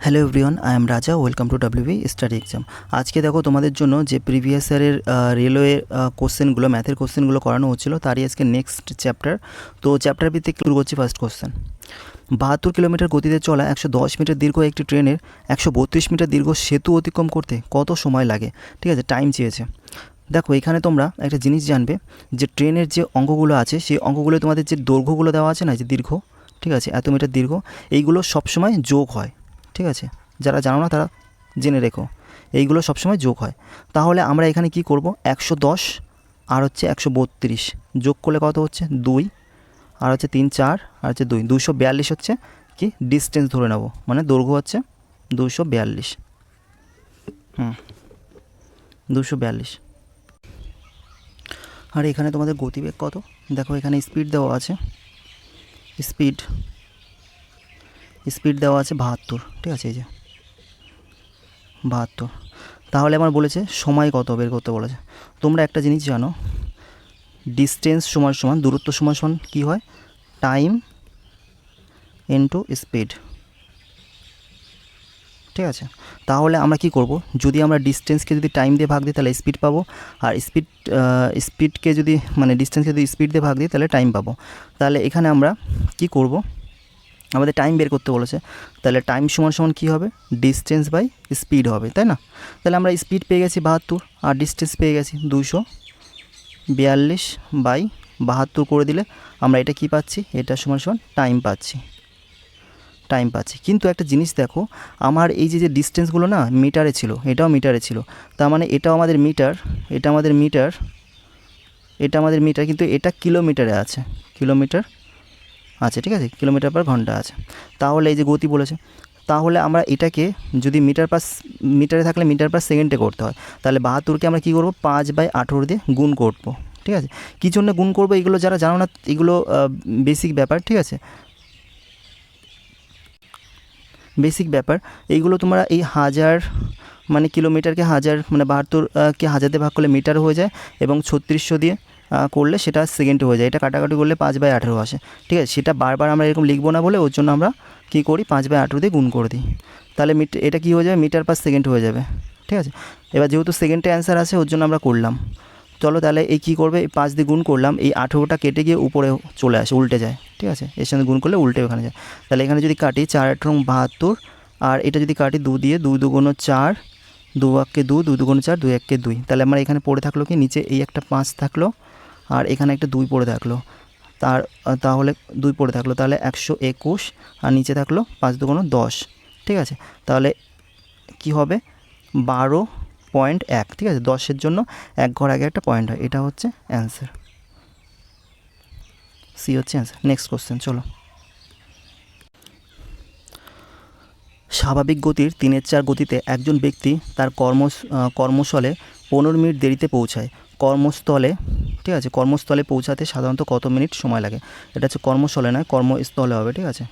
Hello everyone, I am রাজা। Welcome to WB study exam. আজকে দেখো তোমাদের জন্য যে প্রিভিয়াস ইয়ারের রেলওয়ে কোশ্চেনগুলো, ম্যাথের কোশ্চেনগুলো করানো হচ্ছিলো, তারই আজকে নেক্সট চ্যাপ্টার। তো চ্যাপ্টার ভিত্তিক শুরু করছি ফার্স্ট কোশ্চেন। 72 কিলোমিটার গতিতে চলা 110 মিটার দীর্ঘ একটি ট্রেনের 132 মিটার দীর্ঘ সেতু অতিক্রম করতে কত সময় লাগে? ঠিক আছে, টাইম চেয়েছে। দেখো এখানে তোমরা একটা জিনিস জানবে যে ট্রেনের যে অঙ্কগুলো আছে সেই অঙ্কগুলো তোমাদের যে দৈর্ঘ্যগুলো দেওয়া আছে না, যে দীর্ঘ, ঠিক আছে, এত মিটার দীর্ঘ, এইগুলো সবসময় যোগ হয়। ঠিক আছে, যারা জানো না তারা জেনে রেখো, এইগুলো সবসময় যোগ হয়। তাহলে আমরা এখানে কি করব, 110 আর হচ্ছে 132 যোগ করলে কত হচ্ছে 2, আর হচ্ছে 3 4 আর হচ্ছে 2, 242 হচ্ছে কি ডিস্টেন্স ধরে নেব, মানে দৈর্ঘ্য হচ্ছে 242। 242। আর এখানে তোমাদের গতিবেগ কত, দেখো এখানে স্পিড দেওয়া আছে, স্পিড দেওয়া আছে 72। ঠিক আছে, এই যে 72। তাহলে আমার বলেছে সময় কত বের করতে বলেছে। তোমরা একটা জিনিস জানো, ডিস্টেন্স সমান সমান দূরত্ব সমান সমান কী হয়, টাইম ইনটু স্পিড। ঠিক আছে, তাহলে আমরা কি করব, যদি আমরা ডিস্টেন্সকে যদি টাইম দিয়ে ভাগ দিই তাহলে স্পিড পাবো, আর স্পিডকে যদি মানে ডিস্টেন্সকে যদি স্পিড দিয়ে ভাগ দিই তাহলে টাইম পাবো। তাহলে এখানে আমরা কি করব, আমাদের টাইম বের করতে বলেছে, তাহলে টাইম সমান সমান কী হবে, ডিস্টেন্স বাই স্পিড হবে, তাই না? তাহলে আমরা স্পিড পেয়ে গেছি 72 আর ডিস্টেন্স পেয়ে গেছি 242 বাই 72 করে দিলে আমরা এটা কি পাচ্ছি, এটা সমান সমান টাইম পাচ্ছি। কিন্তু একটা জিনিস দেখো, আমার এই যে ডিস্টেন্সগুলো না মিটারে ছিল, এটাও মিটারে ছিল, তার মানে এটাও আমাদের মিটার, এটা আমাদের মিটার, কিন্তু এটা কিলোমিটারে আছে, ঠিক আছে, কিলোমিটার পার ঘন্টা আছে। তাহলে এই যে গতি বলেছে, তাহলে আমরা এটাকে যদি মিটারে থাকলে মিটার পার সেকেন্ডে করতে হয়, তাহলে 72কে আমরা কী করবো, 5/18 দিয়ে গুণ করবো। ঠিক আছে, কী জন্য গুণ করবো এগুলো যারা জানো না, এগুলো বেসিক ব্যাপার। ঠিক আছে, এইগুলো তোমরা এই হাজার মানে কিলোমিটারকে হাজার মানে 72কে হাজার দিয়ে ভাগ করলে মিটার হয়ে যায়, এবং 3600 দিয়ে করলে সেটা সেকেন্ডে হয়ে যায়। এটা কাটাকাটি করলে 5/18 আসে। ঠিক আছে, সেটা বারবার আমরা এরকম লিখবো না বলে ওর জন্য আমরা কী করি, 5/18 দিয়ে গুণ করে দিই। তাহলে এটা কী হয়ে যাবে, মিটার পার সেকেন্ড হয়ে যাবে। ঠিক আছে, এবার যেহেতু সেকেন্ডে অ্যান্সার আছে ওর জন্য আমরা করলাম। চলো তাহলে এই কী করবে, এই 5 দিয়ে গুণ করলাম, এই 18টা কেটে গিয়ে উপরে চলে আসে, উল্টে যায়। ঠিক আছে, এর সঙ্গে গুণ করলে উল্টে ওখানে যায়। তাহলে এখানে যদি কাটি 4×8 = 72, আর এটা যদি কাটি 2 দিয়ে, 2 2 × 4, 2 1 2, 2 2 × 4, 2 1 2। তাহলে আমার এখানে পড়ে থাকলো কি, নিচে এই একটা 5 থাকলো, আর এখানে একটা 2 পড়ে থাকলো, তাহলে 2 পড়ে থাকলো, তাহলে 121, আর নিচে থাকলো 5 2 × 10। ঠিক আছে, তাহলে কি হবে, 12.1। ঠিক আছে, 10-এর জন্য 1 ঘর আগে একটা পয়েন্ট হয়, এটা হচ্ছে অ্যান্সার, সি হচ্ছে অ্যান্সার। নেক্সট কোশ্চেন চলো। স্বাভাবিক গতির 3/4 গতিতে একজন ব্যক্তি তার কর্মস্থলে 15 মিনিট দেরিতে পৌঁছায়। কর্মস্থলে, ঠিক আছে, কর্মস্থলে পৌঁছাতে সাধারণত কত মিনিট সময় লাগে? এটা হচ্ছে কর্মস্থলে নয়, কর্মস্থলে হবে। ঠিক আছে,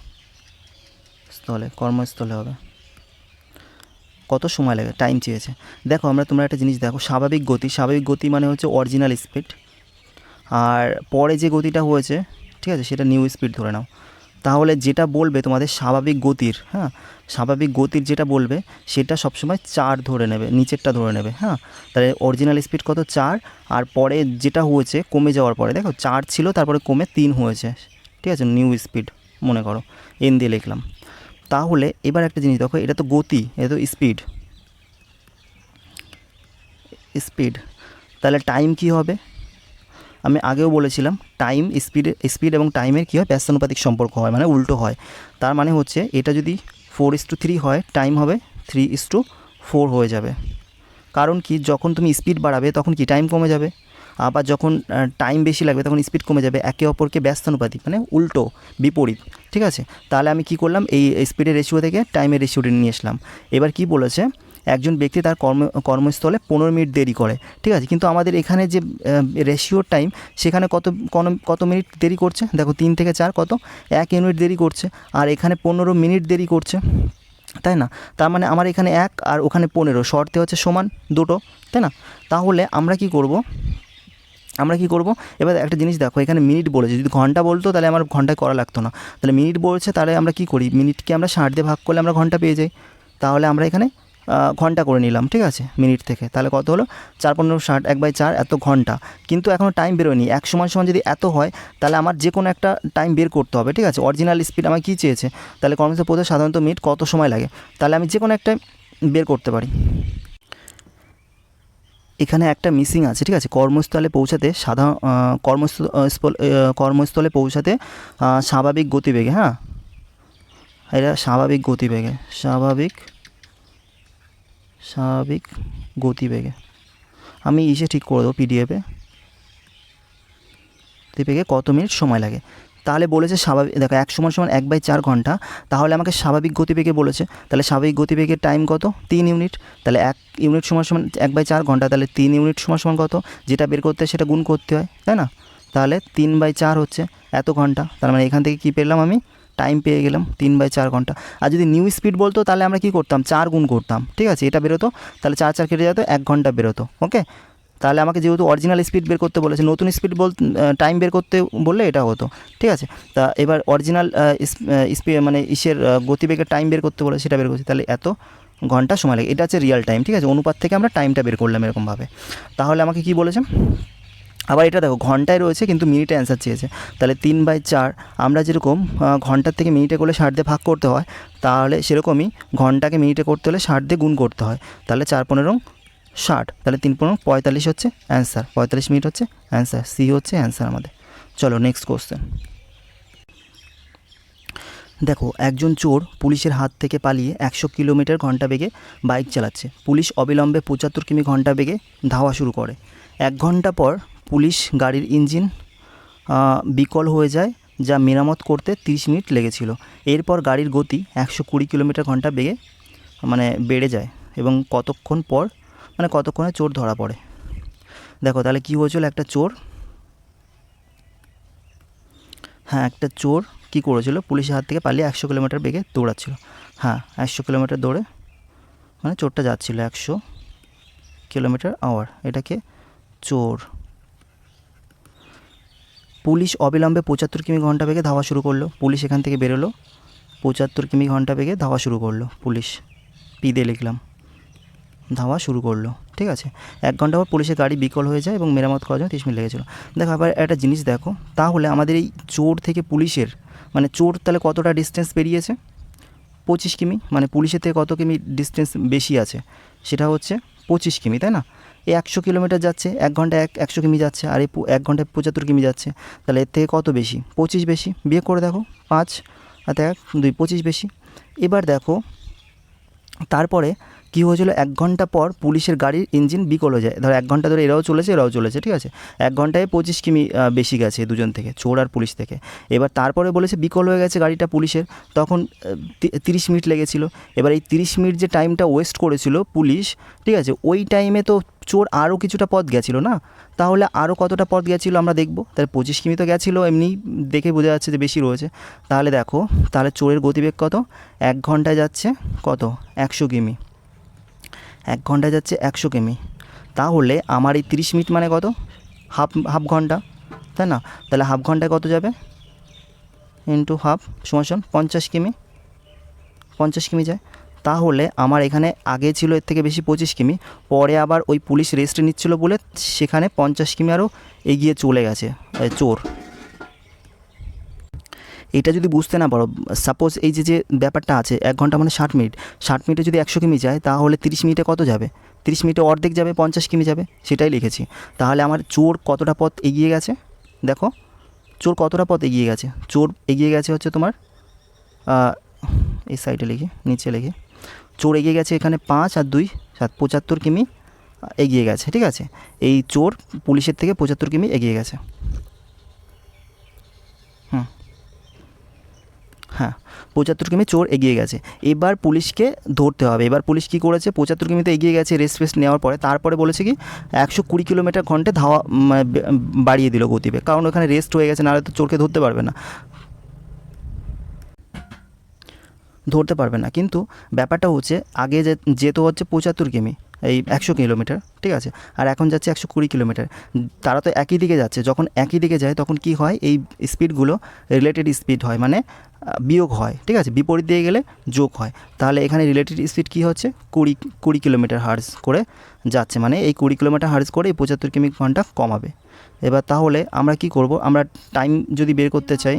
কর্মস্থলে হবে, কত সময় লাগে, টাইম চেয়েছে। দেখো তোমরা একটা জিনিস দেখো, স্বাভাবিক গতি মানে হচ্ছে অরিজিনাল স্পিড, আর পরে যে গতিটা হয়েছে, ঠিক আছে, সেটা নিউ স্পিড ধরে নাও। তাহলে যেটা বলবে তোমাদের স্বাভাবিক গতির যেটা বলবে সেটা সবসময় 4 ধরে নেবে, নিচেরটা ধরে নেবে। তাহলে অরিজিনাল স্পিড কত, 4, আর পরে যেটা হয়েছে কমে যাওয়ার পরে, দেখো 4 ছিল তারপরে কমে 3 হয়েছে। ঠিক আছে, নিউ স্পিড মনে করো, এন দিয়ে লিখলাম। তাহলে এবার একটা জিনিস দেখো, এটা তো গতি, এটা তো স্পিড, তাহলে টাইম কি হবে, আমি আগেও বলেছিলাম টাইম স্পিড এবং টাইমের কী হয়, ব্যস্তানুপাতিক সম্পর্ক হয়, মানে উল্টো হয়। তার মানে হচ্ছে এটা যদি 4:3 হয়, টাইম হবে 3:4 হয়ে যাবে। কারণ কি, যখন তুমি স্পিড বাড়াবে তখন কি টাইম কমে যাবে, আবার যখন টাইম বেশি লাগবে তখন স্পিড কমে যাবে, একে অপরকে ব্যস্তানুপাতিক মানে উল্টো, বিপরীত। ঠিক আছে, তাহলে আমি কি করলাম, এই স্পিডের রেশিও থেকে টাইমের রেশিওটি নিয়ে আসলাম। এবার কি বলেছে, একজন ব্যক্তি তার কর্মস্থলে 15 মিনিট দেরি করে। ঠিক আছে, কিন্তু আমাদের এখানে যে রেশিওর টাইম, সেখানে কত মিনিট দেরি করছে, দেখো 3 থেকে 4 কত 1 ইউনিট দেরি করছে, আর এখানে 15 মিনিট দেরি করছে, তাই না? তার মানে আমার এখানে 1 আর ওখানে 15, শর্তে হচ্ছে সমান দুটো, তাই না? তাহলে আমরা কি করব, এবার একটা জিনিস দেখো, এখানে মিনিট বলেছে, যদি ঘন্টা বলতো তাহলে আমার ঘন্টায় করা লাগতো না, তাহলে মিনিট বলছে, তাহলে আমরা কি করি, মিনিটকে আমরা 60 দিয়ে ভাগ করলে আমরা ঘন্টা পেয়ে যাই। তাহলে আমরা এখানে ঘন্টা করে নিলাম, ঠিক আছে, মিনিট থেকে। তাহলে কত হলো 4×15=60, 1/4 এত ঘন্টা। কিন্তু এখনও টাইম বেরোয়নি। 1 সমান সমান যদি এত হয় তাহলে আমার যে কোনো একটা টাইম বের করতে হবে, ঠিক আছে। অরিজিনাল স্পিড আমার কী চেয়েছে, তাহলে কর্মস্থলে পৌঁছাতে সাধারণত মিনিট কত সময় লাগে, তাহলে আমি যে কোনো একটা বের করতে পারি। এখানে একটা মিসিং আছে, ঠিক আছে। কর্মস্থলে পৌঁছাতে কর্মস্থলে পৌঁছাতে স্বাভাবিক গতিবেগে, হ্যাঁ, এটা স্বাভাবিক গতিবেগে, স্বাভাবিক গতিবেগে আমি ঠিক করে দেবো পিডিএফে। গতিবেগে কত মিনিট সময় লাগে, তাহলে বলেছে স্বাভাবিক, দেখো 1 সমান সমান 1/4 ঘন্টা, তাহলে আমাকে স্বাভাবিক গতিবেগে বলেছে, তাহলে স্বাভাবিক গতিবেগের টাইম কত, 3 ইউনিট। তাহলে 1 ইউনিট সমান সমান 1/4 ঘন্টা, তাহলে 3 ইউনিট সমান সমান কত, যেটা বের করতে হয় সেটা গুণ করতে হয়, তাই না। তাহলে 3/4 হচ্ছে এত ঘন্টা, তার মানে এখান থেকে কী পেলাম আমি, টাইম পেয়ে গেলাম 3/4 ঘন্টা। আর যদি নিউ স্পিড বলতো তাহলে আমরা কী করতাম, 4 গুণ করতাম, ঠিক আছে, এটা বেরোতো, তাহলে 4 4 কেটে যেত, 1 ঘন্টা বেরোতো। ওকে, তাহলে আমাকে যেহেতু অরিজিনাল স্পিড বের করতে বলেছে, নতুন স্পিড টাইম বের করতে বললে এটা হতো, ঠিক আছে। তা এবার অরিজিনাল স্পিড মানে গতিবেগের টাইম বের করতে বলে, সেটা বের করছি, তাহলে এত ঘন্টা সময় লাগে। এটা হচ্ছে রিয়েল টাইম, ঠিক আছে, অনুপাত থেকে আমরা টাইমটা বের করলাম এরকমভাবে। তাহলে আমাকে কি বলেছে, আবার এটা দেখো ঘন্টায় রয়েছে কিন্তু মিনিটে অ্যান্সার চেয়েছে, তাহলে 3/4 আমরা যেরকম ঘন্টার থেকে মিনিটে করলে 60 দিয়ে ভাগ করতে হয়, তাহলে সেরকমই ঘন্টাকে মিনিটে করতে হলে 60 দিয়ে গুণ করতে হয়, তাহলে 4×15=60, তাহলে 3×15=45 হচ্ছে অ্যান্সার, 45 মিনিট হচ্ছে অ্যান্সার, সি হচ্ছে অ্যান্সার আমাদের। চলো নেক্সট কোশ্চেন। দেখো একজন চোর পুলিশের হাত থেকে পালিয়ে 100 কিলোমিটার ঘন্টা বেগে বাইক চালাচ্ছে। পুলিশ অবিলম্বে 75 কিমি ঘন্টা বেগে ধাওয়া শুরু করে। 1 ঘন্টা পর পুলিশ গাড়ির ইঞ্জিন বিকল হয়ে যায়, যা মেরামত করতে 30 মিনিট লেগেছিল। এরপর গাড়ির গতি 120 কিলোমিটার ঘন্টা বেগে বেড়ে যায় এবং কতক্ষণে চোর ধরা পড়ে। দেখো তাহলে কী হয়েছিল, একটা চোর কী করেছিল, পুলিশের হাত থেকে পালিয়ে 100 কিলোমিটার বেগে দৌড়াচ্ছিল। হ্যাঁ, 100 কিলোমিটার দৌড়ে চোরটা যাচ্ছিল 100 কিলোমিটার/আওয়ার, এটাকে চোর। পুলিশ অবিলম্বে 75 কিমি ঘন্টা বেগে ধাওয়া শুরু করলো। পুলিশ এখান থেকে বেরোলো, 75 কিমি ঘন্টা বেগে ধাওয়া শুরু করলো। পুলিশ পি দিয়ে লিখলাম, ধাওয়া শুরু করলো, ঠিক আছে। 1 ঘন্টা পর পুলিশের গাড়ি বিকল হয়ে যায় এবং মেরামত করার জন্য 30 মিনিট লেগেছিলো। দেখো আবার একটা জিনিস দেখো, তাহলে আমাদের এই চোর থেকে পুলিশের চোর তাহলে কতটা ডিস্টেন্স পেরিয়েছে, 25 কিমি, পুলিশের থেকে কত কিমি ডিস্টেন্স বেশি আছে, সেটা হচ্ছে 25 কিমি, তাই না। এই 100 কিলোমিটার যাচ্ছে, 1 ঘন্টায় 100 কিমি যাচ্ছে, আর এই 1 ঘন্টায় 75 কিমি যাচ্ছে, তাহলে এর থেকে কত বেশি, 25 বেশি। বিয়োগ করে দেখো, 5 আর 1 2, 25 বেশি। এবার দেখো তারপরে কী হয়েছিল, 1 ঘন্টা পর পুলিশের গাড়ির ইঞ্জিন বিকল হয়ে যায়। ধরো 1 ঘন্টা ধরে এরাও চলেছে, ঠিক আছে। 1 ঘন্টায় 25 কিমি বেশি গেছে দুজন থেকে, চোর আর পুলিশ থেকে। এবার তারপরে বলেছে বিকল হয়ে গেছে গাড়িটা পুলিশের, তখন 30 মিনিট লেগেছিল। এবার এই 30 মিনিট যে টাইমটা ওয়েস্ট করেছিল পুলিশ, ঠিক আছে, ওই টাইমে তো চোর আরও কিছুটা পথ গেছিলো না, তাহলে আরও কতটা পথ গেছিলো আমরা দেখব। তাহলে 25 কিমি তো গেছিলো, এমনি দেখে বোঝা যাচ্ছে যে বেশি রয়েছে। তাহলে দেখো, তাহলে চোরের গতিবেগ কত, 1 ঘন্টায় যাচ্ছে কত, 100 কিমি, 1 ঘন্টায় যাচ্ছে 100 কিমি। তাহলে আমার এই 30 মিনিট কত, হাফ ঘন্টা, তাই না। তাহলে হাফ ঘন্টায় কত যাবে, ইন্টু হাফ সমান 50 কিমি, 50 কিমি যায়। তাহলে আমার এখানে আগে ছিল এর থেকে বেশি 25 কিমি, পরে আবার ওই পুলিশ রেস্ট নিচ্ছিল বলে সেখানে 50 কিমি আরও এগিয়ে চলে গেছে চোর। এটা যদি বুঝতে না পারো, সাপোজ এই যে ব্যাপারটা আছে, 1 ঘন্টা 60 মিনিট, 60 মিনিটে যদি 100 কিমি যায়, তাহলে 30 মিনিটে কত যাবে, 30 মিনিটে অর্ধেক যাবে, 50 কিমি যাবে, সেটাই লিখেছি। তাহলে আমার চোর কতটা পথ এগিয়ে গেছে, দেখো চোর কতটা পথ এগিয়ে গেছে, চোর এগিয়ে গেছে হচ্ছে তোমার এই সাইডে লিখি, নিচে লিখি, চোর এগিয়ে গেছে এখানে 5 আর 2 7, 75 কিমি এগিয়ে গেছে, ঠিক আছে। এই চোর পুলিশের থেকে 75 কিমি এগিয়ে গেছে। হ্যাঁ, 75 কিমি চোর এগিয়ে গেছে। এবার পুলিশকে ধরতে হবে। এবার পুলিশ কী করেছে, 75 কিমিতে এগিয়ে গেছে রেস্ট নেওয়ার পরে, তারপরে বলেছে কি 120 কিলোমিটার ঘন্টায় ধাওয়া বাড়িয়ে দিল গতিবেগ, কারণ ওখানে রেস্ট হয়ে গেছে, নাহলে তো চোরকে ধরতে পারবে না। কিন্তু ব্যাপারটা হচ্ছে আগে যেতে হচ্ছে 75 কিমি, এই 100 কিলোমিটার, ঠিক আছে, আর এখন যাচ্ছে 120 কিলোমিটার। তারা তো একই দিকে যাচ্ছে, যখন একই দিকে যায় তখন কি হয়, এই স্পিডগুলো রিলেটেড স্পিড হয়, মানে বিয়োগ হয়, ঠিক আছে, বিপরীত দিকে গেলে যোগ হয়। তাহলে এখানে রিলেটেড স্পিড কী হচ্ছে, 20 কিলোমিটার হার্জ করে যাচ্ছে, মানে এই 20 কিলোমিটার হার্জ করে এই 75 কিমি ঘন্টা কমাবে। এবার তাহলে আমরা কি করব, আমরা টাইম যদি বের করতে চাই,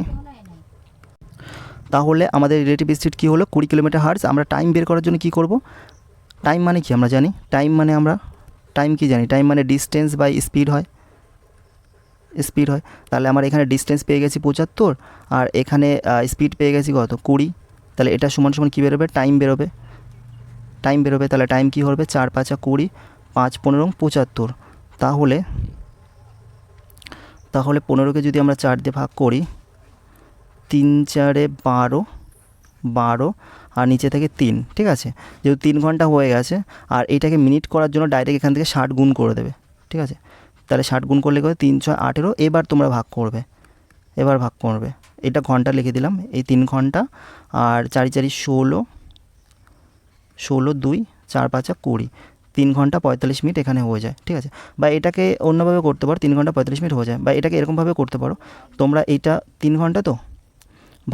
তাহলে আমাদের রিলেটিভ স্পিড কী হলো 20 কিলোমিটার হার্জ। আমরা টাইম বের করার জন্য কি করব, টাইম মানে কি আমরা জানি, টাইম মানে আমরা টাইম কি জানি, টাইম মানে ডিস্টেন্স বাই স্পিড হয়, স্পিড হয়। তাহলে আমার এখানে ডিস্টেন্স পেয়ে গেছি 75, আর এখানে স্পিড পেয়ে গেছি কত 20। তাহলে এটা সমান সমান কী বেরোবে, টাইম বেরোবে, টাইম বেরোবে। তাহলে টাইম কী হবে, 4 5 20, 5 15 75। তাহলে 15কে যদি আমরা 4 দিয়ে ভাগ করি, 3 4 12, 12 আর নিচে থেকে 3, ঠিক আছে, যেহেতু 3 ঘন্টা হয়ে গেছে। আর এটাকে মিনিট করার জন্য ডাইরেক্ট এখান থেকে 60 গুণ করে দেবে, ঠিক আছে। তাহলে 60 গুণ করলে করে 3 6 18। এবার তোমরা ভাগ করবে, এবার ভাগ করবে, এটা ঘন্টা লিখে দিলাম, এই 3 ঘন্টা আর 4 4 16, 16 2 4 5 20, 3 ঘন্টা 45 মিনিট এখানে হয়ে যায়, ঠিক আছে। বা এটাকে অন্যভাবে করতে পারো, 3 ঘন্টা 45 মিনিট হয়ে যায়, বা এটাকে এরকমভাবে করতে পারো তোমরা। এইটা 3 ঘন্টা তো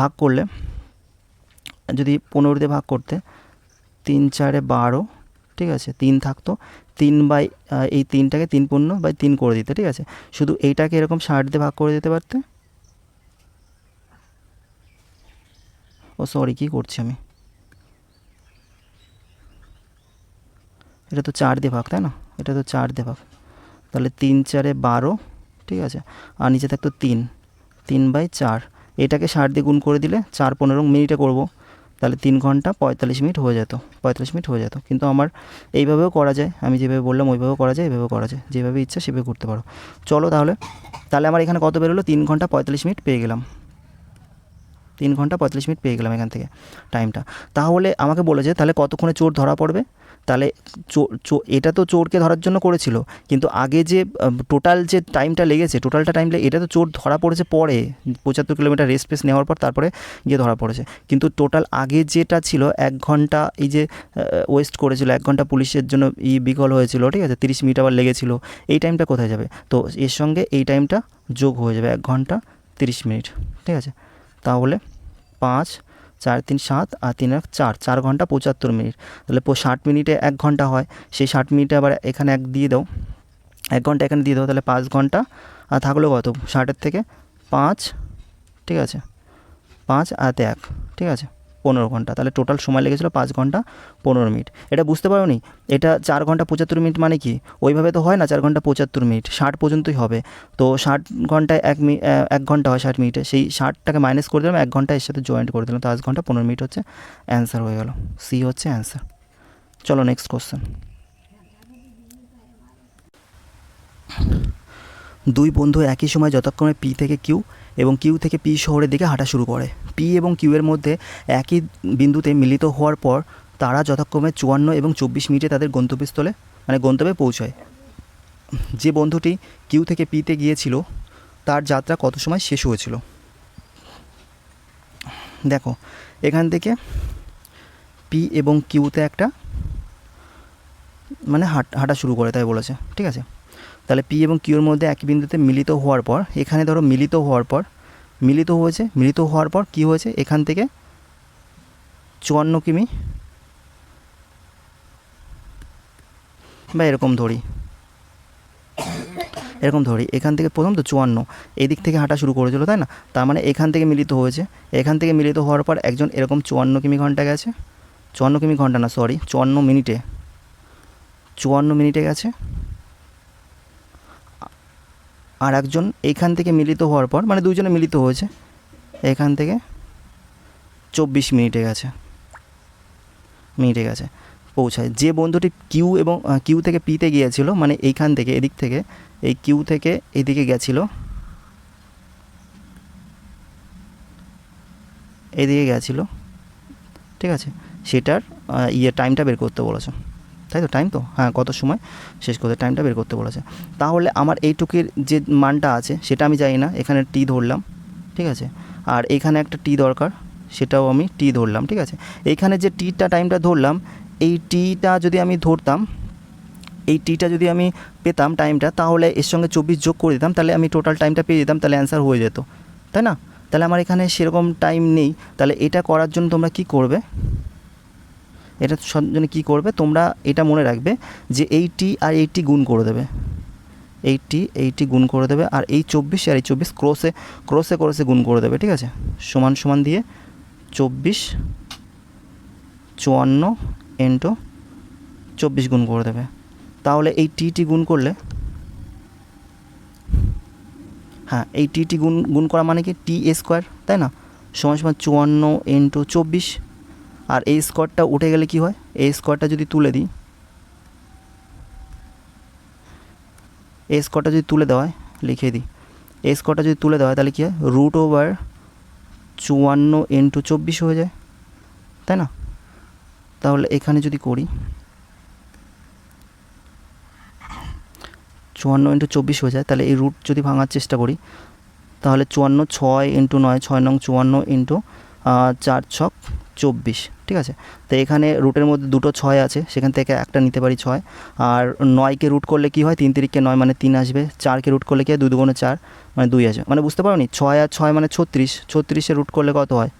ভাগ করলে, যদি 15 দিয়ে ভাগ করতে, 3 4 12, ঠিক আছে, 3 থাকতো, 3 বাই এই 3টাকে 3 15 বাই 3 করে দিতে, ঠিক আছে। শুধু এইটাকে এরকম 60 দিয়ে ভাগ করে দিতে পারতে। ও সরি, কী করছি আমি, এটা তো 4 দিয়ে ভাগ, তাই না, এটা তো 4 দিয়ে ভাগ। তাহলে 3 4 12, ঠিক আছে, আর নিচে থাকতো 3, 3 বাই 4। এটাকে 60 দিয়ে গুণ করে দিলে 4 15 মিনিটে করব, তাহলে 3 ঘন্টা 45 মিনিট হয়ে যেত, 45 মিনিট হয়ে যেত। কিন্তু আমার এইভাবেও করা যায়, আমি যেভাবে বললাম ওইভাবেও করা যায়, এইভাবেও করা যায়, যেভাবে ইচ্ছা সেভাবে করতে পারো। চলো তাহলে, আমার এখানে কত বেরোলো, 3 ঘন্টা 45 মিনিট পেয়ে গেলাম, 3 ঘন্টা 45 মিনিট পেয়ে গেলাম এখান থেকে টাইমটা। তাহলে আমাকে বলেছে তাহলে কতক্ষণে চোর ধরা পড়বে। তাহলে এটা তো চোরকে ধরার জন্য করেছিল, কিন্তু আগে যে টোটাল যে টাইমটা লেগেছে, টোটালটা টাইম এটা তো চোর ধরা পড়েছে পরে 75 কিলোমিটার রেস্ট পেস নেওয়ার পর তারপরে গিয়ে ধরা পড়েছে। কিন্তু টোটাল আগে যেটা ছিল 1 ঘন্টা, এই যে ওয়েস্ট করেছিল 1 ঘন্টা পুলিশের জন্য বিকল হয়েছিল, ঠিক আছে, 30 মিনিট আবার লেগেছিল, এই টাইমটা কোথায় যাবে, তো এর সঙ্গে এই টাইমটা যোগ হয়ে যাবে, 1 ঘন্টা 30 মিনিট, ঠিক আছে। তাহলে 5 4 3 7 আর 3 1 4, 4 ঘন্টা 75 মিনিট। তাহলে 60 মিনিটে 1 ঘন্টা হয়, সেই 60 মিনিটে আবার এখানে 1 দিয়ে দাও, 1 ঘন্টা এখানে দিয়ে দাও, তাহলে 5 ঘন্টা। আর থাকলো কত, 60-এর থেকে 5, ঠিক আছে, 5 আর 1, ঠিক আছে, 15 ঘন্টা। তাহলে টোটাল সময় লেগেছিলো 5 ঘন্টা 15 মিনিট। এটা বুঝতে পারো নি, এটা 4 ঘন্টা 75 মিনিট মানে কি, ওইভাবে তো হয় না, 4 ঘন্টা 75 মিনিট 60 পর্যন্তই হবে। তো 60 ঘন্টায় 1 ঘন্টা হয় 60 মিনিটে, সেই 60টাকে মাইনাস করে দিলাম, 1 ঘন্টা এর সাথে জয়েন্ট করে দিলাম, তো 5 ঘন্টা 15 মিনিট হচ্ছে অ্যান্সার হয়ে গেল, সি হচ্ছে অ্যান্সার। চলো নেক্সট কোশ্চেন। 2 বন্ধু একই সময় যথাক্রমে পি থেকে কিউ এবং কিউ থেকে পি শহরের দিকে হাঁটা শুরু করে। পি এবং কিউ এর মধ্যে একই বিন্দুতে মিলিত হওয়ার পর তারা যথাক্রমে 54 এবং 24 মিনিটে তাদের গন্তব্যস্থলে মানে গন্তব্যে পৌঁছায়। যে বন্ধুটি কিউ থেকে পিতে গিয়েছিল তার যাত্রা কত সময় শেষ হয়েছিল। দেখো এখান থেকে পি এবং কিউতে একটা মানে হাঁটা শুরু করে, তাই বলেছে, ঠিক আছে। তাহলে পি এবং কিউর মধ্যে একই বিন্দুতে মিলিত হওয়ার পর, এখানে ধরো মিলিত হওয়ার পর মিলিত হওয়ার পর কী হয়েছে, এখান থেকে 54 কিমি বা এরকম ধরি, এখান থেকে প্রথম তো 54 এদিক থেকে হাঁটা শুরু করেছিল, তাই না, তার মানে এখান থেকে মিলিত হয়েছে, এখান থেকে মিলিত হওয়ার পর একজন এরকম 54 কিমি ঘন্টা গেছে, 54 কিমি ঘন্টা না সরি 54 মিনিটে গেছে। আর একজন এইখান থেকে মিলিত হওয়ার পর মানে দুজনে মিলিত হয়েছে, এখান থেকে 24 মিনিটে গেছে পৌঁছায়। যে বন্ধুটি কিউ থেকে পিতে গিয়েছিল, মানে এইখান থেকে এদিক থেকে এই কিউ থেকে এদিকে গেছিলো, ঠিক আছে, সেটার টাইমটা বের করতে বলেছে, তাই তো, টাইম তো, হ্যাঁ, কত সময় শেষ করতে টাইমটা বের করতে বলেছে। তাহলে আমার এইটুকুর যে মানটা আছে সেটা আমি জানি না, এখানে টি ধরলাম, ঠিক আছে, আর এখানে একটা টি দরকার, সেটাও আমি টি ধরলাম, ঠিক আছে। এইখানে যে টিটা টাইমটা ধরলাম, এই টিটা যদি আমি ধরতাম এই টিটা যদি আমি পেতাম টাইমটা, তাহলে এর সঙ্গে 24 যোগ করে দিতাম, তাহলে আমি টোটাল টাইমটা পেয়ে যেতাম, তাহলে অ্যান্সার হয়ে যেত, তাই না? তাহলে আমার এখানে সেরকম টাইম নেই। তাহলে এটা করার জন্য তোমরা কী করবে, এটা জন্য কী করবে তোমরা এটা মনে রাখবে যে 80 আর 80 গুণ করে দেবে, 80 গুণ করে দেবে, আর এই 24 আর এই 24 ক্রসে গুণ করে দেবে, ঠিক আছে? সমান সমান দিয়ে 24 54 ইন্টু 24 গুণ করে দেবে। তাহলে এই টি গুণ করলে, হ্যাঁ এই টি গুণ করা মানে কি টি এ স্কোয়ার, তাই না? সমান সমান 54 ইন্টু 24, আর এই স্কোয়ারটা উঠে গেলে কি হয়, এই স্কোয়ারটা যদি তুলে দিই, এই স্কোয়ারটা যদি তুলে দেওয়া হয়, লিখে দিই, এই স্কোয়ারটা যদি তুলে দেওয়া হয় তাহলে কী হয়, √54 ইন্টু 24 হয়ে যায়, তাই না? তাহলে এখানে যদি করি 54 ইন্টু 24 হয়ে যায়, তাহলে এই রুট যদি ভাঙার চেষ্টা করি, তাহলে 54 6 ইন্টু 9 6 নং 54 ইন্টু 4 ছক 24, ঠিক আছে? তো এখানে রুটের মধ্যে দুটো 6 আছে, সেখান থেকে একটা নিতে পারি 6, আর 9কে রুট করলে কি হয়, 3 3কে 9 মানে 3 আসবে, 4কে রুট করলে কি হয় 2 2 4 মানে 2 আসবে, মানে বুঝতে পারো নি, 6 আর 6 মানে 36, 36-এ রুট করলে কত হয়,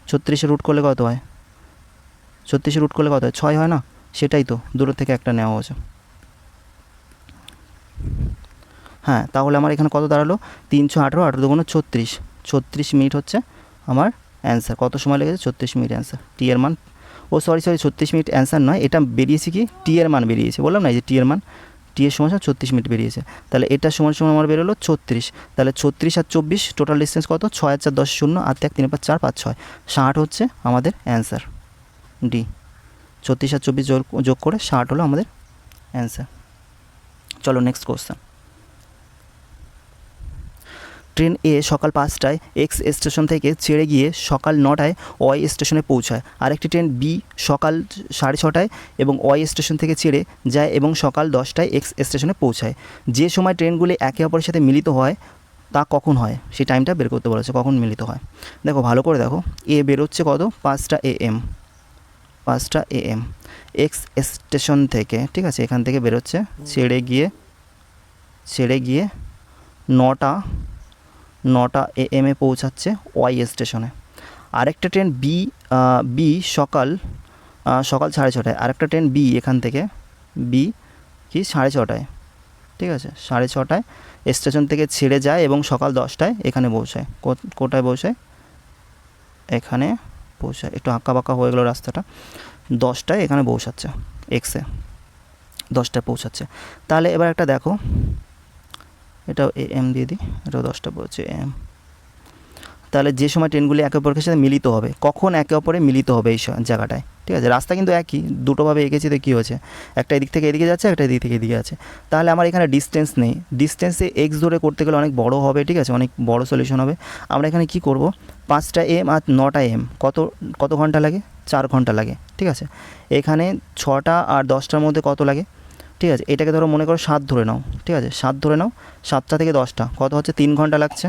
36-এ রুট করলে কত হয়, 36-এ রুট করলে কত হয়, 6 হয় না? সেটাই তো, দুটো থেকে একটা নেওয়া হয়েছে। হ্যাঁ, তাহলে আমার এখানে কত দাঁড়ালো, 318 18 2 36, 36 মিনিট হচ্ছে আমার অ্যান্সার। কত সময় লেগেছে, 36 মিনিট অ্যান্সার। টি এর মান, ও সরি 36 মিনিট অ্যান্সার নয়, এটা বেরিয়েছে কি টি এর মান বেরিয়েছে, বললাম না এই যে টি এর মান, টি এর সময় 36 মিনিট বেরিয়েছে। তাহলে এটা সমান আমার বেরোলো 36, তাহলে 36 আর 24 টোটাল ডিস্টেন্স কত, 6 আর 4 10 0 আর 1 3 5 4 5 6 60 হচ্ছে আমাদের অ্যান্সার। ডি, 36 আর 24 যোগ করে 60 হলো আমাদের অ্যান্সার। চলো নেক্সট কোশ্চেন। ট্রেন এ সকাল 5টায় এক্স স্টেশন থেকে ছেড়ে গিয়ে সকাল 9টায় ওয়াই স্টেশনে পৌঁছায়। আরেকটি ট্রেন বি সকাল 6:30টায় এবং ওয়াই স্টেশন থেকে ছেড়ে যায় এবং সকাল 10টায় এক্স স্টেশনে পৌঁছায়। যে সময় ট্রেনগুলি একে অপরের সাথে মিলিত হয় তা কখন হয়, সেই টাইমটা বের করতে বলেছে, কখন মিলিত হয়। দেখো ভালো করে দেখো, এ বেরোচ্ছে কত, 5টা AM, 5টা AM এক্স স্টেশন থেকে, ঠিক আছে? এখান থেকে বেরোচ্ছে, ছেড়ে গিয়ে 9টা AM এ পৌঁছাচ্ছে ওয়াই স্টেশনে। আরেকটা ট্রেন বি সকাল 6:30টায়, আরেকটা ট্রেন বি এখান থেকে বি কি 6:30টায়, ঠিক আছে? 6:30টায় স্টেশন থেকে ছেড়ে যায় এবং সকাল 10টায় এখানে পৌঁছায়। কোটায় পৌঁছায়, এখানে পৌঁছায়, একটু আঁকা বাঁকা হয়ে গেল রাস্তাটা, 10টায় এখানে পৌঁছাচ্ছে, এক্সে 10টায় পৌঁছাচ্ছে। তাহলে এবার একটা দেখো, এটাও AM দিয়ে দিই, এটাও 10টা পড়ছে AM। তাহলে যে সময় ট্রেনগুলি একে অপরের সাথে মিলিত হবে, কখন একে অপরে মিলিত হবে এই জায়গাটায়, ঠিক আছে? রাস্তা কিন্তু একই, দুটোভাবে এঁকেছি, তো কী হয়েছে, একটা এদিক থেকে এদিকে যাচ্ছে, একটা এদিক থেকে এদিকে আছে। তাহলে আমার এখানে ডিস্টেন্স নেই, ডিস্টেন্সে এক্স ধরে করতে গেলে অনেক বড় হবে, ঠিক আছে? অনেক বড় সলিউশন হবে। আমরা এখানে কি করব, 5টা AM আর 9টা AM কত ঘন্টা লাগে, 4 ঘন্টা লাগে, ঠিক আছে? এখানে 6টা আর 10টার মধ্যে কত লাগে, ঠিক আছে? এটাকে ধরো মনে করো 7 ধরে নাও, ঠিক আছে? 7 ধরে নাও, 7টা থেকে 10টা কত হচ্ছে, 3 ঘন্টা লাগছে,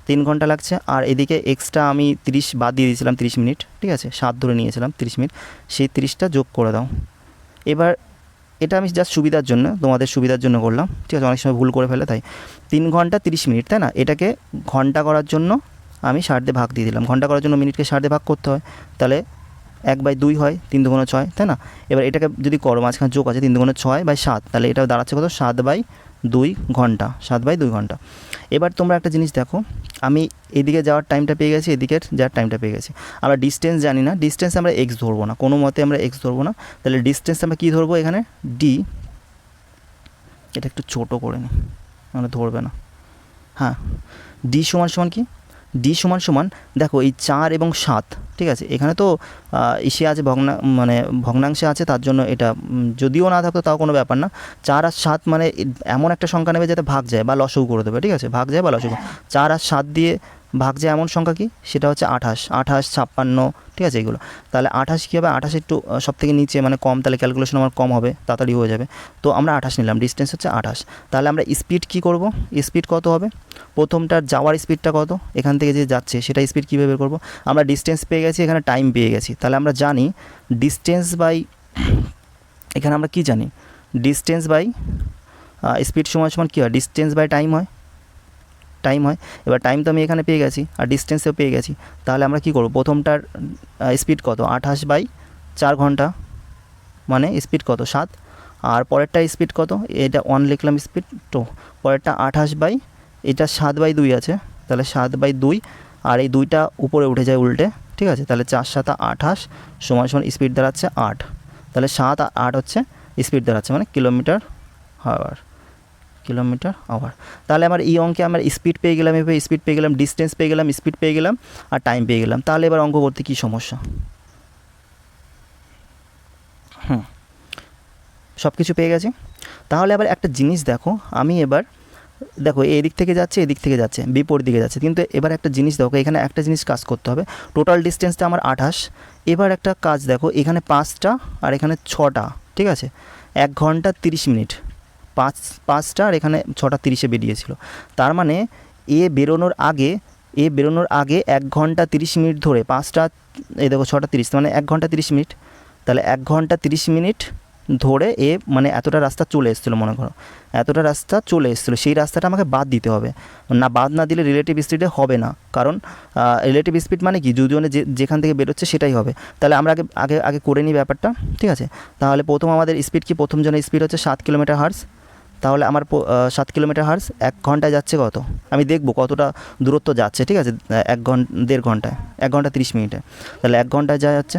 3 ঘন্টা লাগছে। আর এদিকে এক্সট্রা আমি 30 বাদ দিয়ে দিয়েছিলাম, 30 মিনিট, ঠিক আছে? 7 ধরে নিয়েছিলাম, 30 মিনিট, সেই 30টা যোগ করে দাও। এবার এটা আমি জাস্ট সুবিধার জন্য, তোমাদের সুবিধার জন্য করলাম, ঠিক আছে? অনেক সময় ভুল করে ফেলে, তাই 3 ঘন্টা 30 মিনিট, তাই না? এটাকে ঘন্টা করার জন্য আমি 60 দিয়ে ভাগ দিয়ে দিলাম, ঘন্টা করার জন্য মিনিটকে 60 দিয়ে ভাগ করতে হয়, তাহলে 1/2 হয়, 3 2 6, তাই না? এবার এটাকে যদি করো, মাঝখানে যোগ আছে, 3 2 6/7, তাহলে এটা দাঁড়াচ্ছে কত, 7/2 ঘন্টা, 7/2 ঘন্টা। এবার তোমরা একটা জিনিস দেখো, আমি এদিকে যাওয়ার টাইমটা পেয়ে গেছি, এদিকের যাওয়ার টাইমটা পেয়ে গেছি। আমরা ডিস্টেন্স জানি না, ডিস্টেন্স আমরা এক্স ধরবো না, কোনো মতে আমরা এক্স ধরবো না। তাহলে ডিস্টেন্স আমরা কী ধরবো এখানে, ডি, এটা একটু ছোটো করে নিই, আমরা ধরবে না। হ্যাঁ, ডি সমান কি, ডি সমান দেখো এই 4 এবং 7, ঠিক আছে? এখানে তো ইসে আছে, ভগ্নাংশে আছে, তার জন্য এটা যদিও না থাকতো তাও কোনো ব্যাপার না। 4 আর 7 মানে এমন একটা সংখ্যা নেবে যাতে ভাগ যায় বা লসগু করে দেবে, ঠিক আছে? ভাগ যায় বা লসগু, 4 আর 7 দিয়ে ভাগ যায় এমন সংখ্যা কি, সেটা হচ্ছে 28, 56, ঠিক আছে? এগুলো তাহলে 28 কী হবে, 28 একটু সব থেকে নিচে মানে কম, তাহলে ক্যালকুলেশন আমার কম হবে, তাড়াতাড়ি হয়ে যাবে। তো আমরা 28 নিলাম, ডিস্টেন্স হচ্ছে 28। তাহলে আমরা স্পিড কী করব, স্পিড কত হবে, প্রথমটার যাওয়ার স্পিডটা কত, এখান থেকে যে যাচ্ছে সেটা স্পিড কীভাবে বের করবো, আমরা ডিস্টেন্স পেয়ে গেছি, এখানে টাইম পেয়ে গেছি। তাহলে আমরা জানি ডিস্টেন্স বাই, এখানে আমরা কি জানি, ডিস্টেন্স বাই স্পিড সমান সমান কী হয়, ডিস্টেন্স বাই টাইম হয়, টাইম হয়। এবার টাইম তো আমি এখানে পেয়ে গেছি আর ডিস্টেন্সেও পেয়ে গেছি, তাহলে আমরা কী করবো, প্রথমটার স্পিড কত 28/4 ঘন্টা, মানে স্পিড কত 7, আর পরেরটা স্পিড কত, এটা 1 লিখলাম স্পিড, তো পরেরটা 28 এটা 7/2 আছে, তাহলে 7/2, আর এই 2টা উপরে উঠে যায় উল্টে, ঠিক আছে, তাহলে 4 7 28 সমান সমান স্পিড দাঁড়াচ্ছে 8, তাহলে 7 আর 8 হচ্ছে স্পিড দাঁড়াচ্ছে, মানে কিলোমিটার আওয়ার, কিলোমিটার আওয়ার। তাহলে আমার এই অঙ্কে আমার স্পিড পেয়ে গেলাম, এভাবে স্পিড পেয়ে গেলাম, ডিস্টেন্স পেয়ে গেলাম, স্পিড পেয়ে গেলাম, আর টাইম পেয়ে গেলাম। তাহলে এবার অঙ্ক করতে কী সমস্যা, সব কিছু পেয়ে গেছি। তাহলে আবার একটা জিনিস দেখো, আমি এবার দেখো এদিক থেকে যাচ্ছে, এদিক থেকে যাচ্ছে, বিপরীত দিকে যাচ্ছে, কিন্তু এবার একটা জিনিস দেখো, এখানে একটা জিনিস কাজ করতে হবে, টোটাল ডিস্টেন্সটা আমার 28। এবার একটা কাজ দেখো, এখানে 5টা আর এখানে 6টা, ঠিক আছে, 1 ঘন্টা 30 মিনিট, 5টা আর এখানে 6টা 30-এ বেরিয়েছিল। তার মানে এ বেরোনোর আগে 1 ঘন্টা 30 মিনিট ধরে 5টা, এই দেখো 6টা 30, মানে 1 ঘন্টা 30 মিনিট, তাহলে 1 ঘন্টা 30 মিনিট ধরে মানে এতটা রাস্তা চলে এসেছিলো, মনে করো এতটা রাস্তা চলে এসেছিলো, সেই রাস্তাটা আমাকে বাদ দিতে হবে, বাদ না দিলে রিলেটিভ স্পিডে হবে না, কারণ রিলেটিভ স্পিড মানে কি, দুজনে যেখান থেকে বেরোচ্ছে সেটাই হবে। তাহলে আমরা আগে করে নিই ব্যাপারটা, ঠিক আছে। তাহলে প্রথম আমাদের স্পিড কি, প্রথম জনের স্পিড হচ্ছে 7 কিলোমিটার হার্স, তাহলে আমার 7 কিলোমিটার হার্স 1 ঘন্টায় যাচ্ছে কত, আমি দেখব কতটা দূরত্ব যাচ্ছে, ঠিক আছে, 1.5 ঘন্টায়, 1 ঘন্টা 30 মিনিটে, তাহলে 1 ঘন্টায় যা যাচ্ছে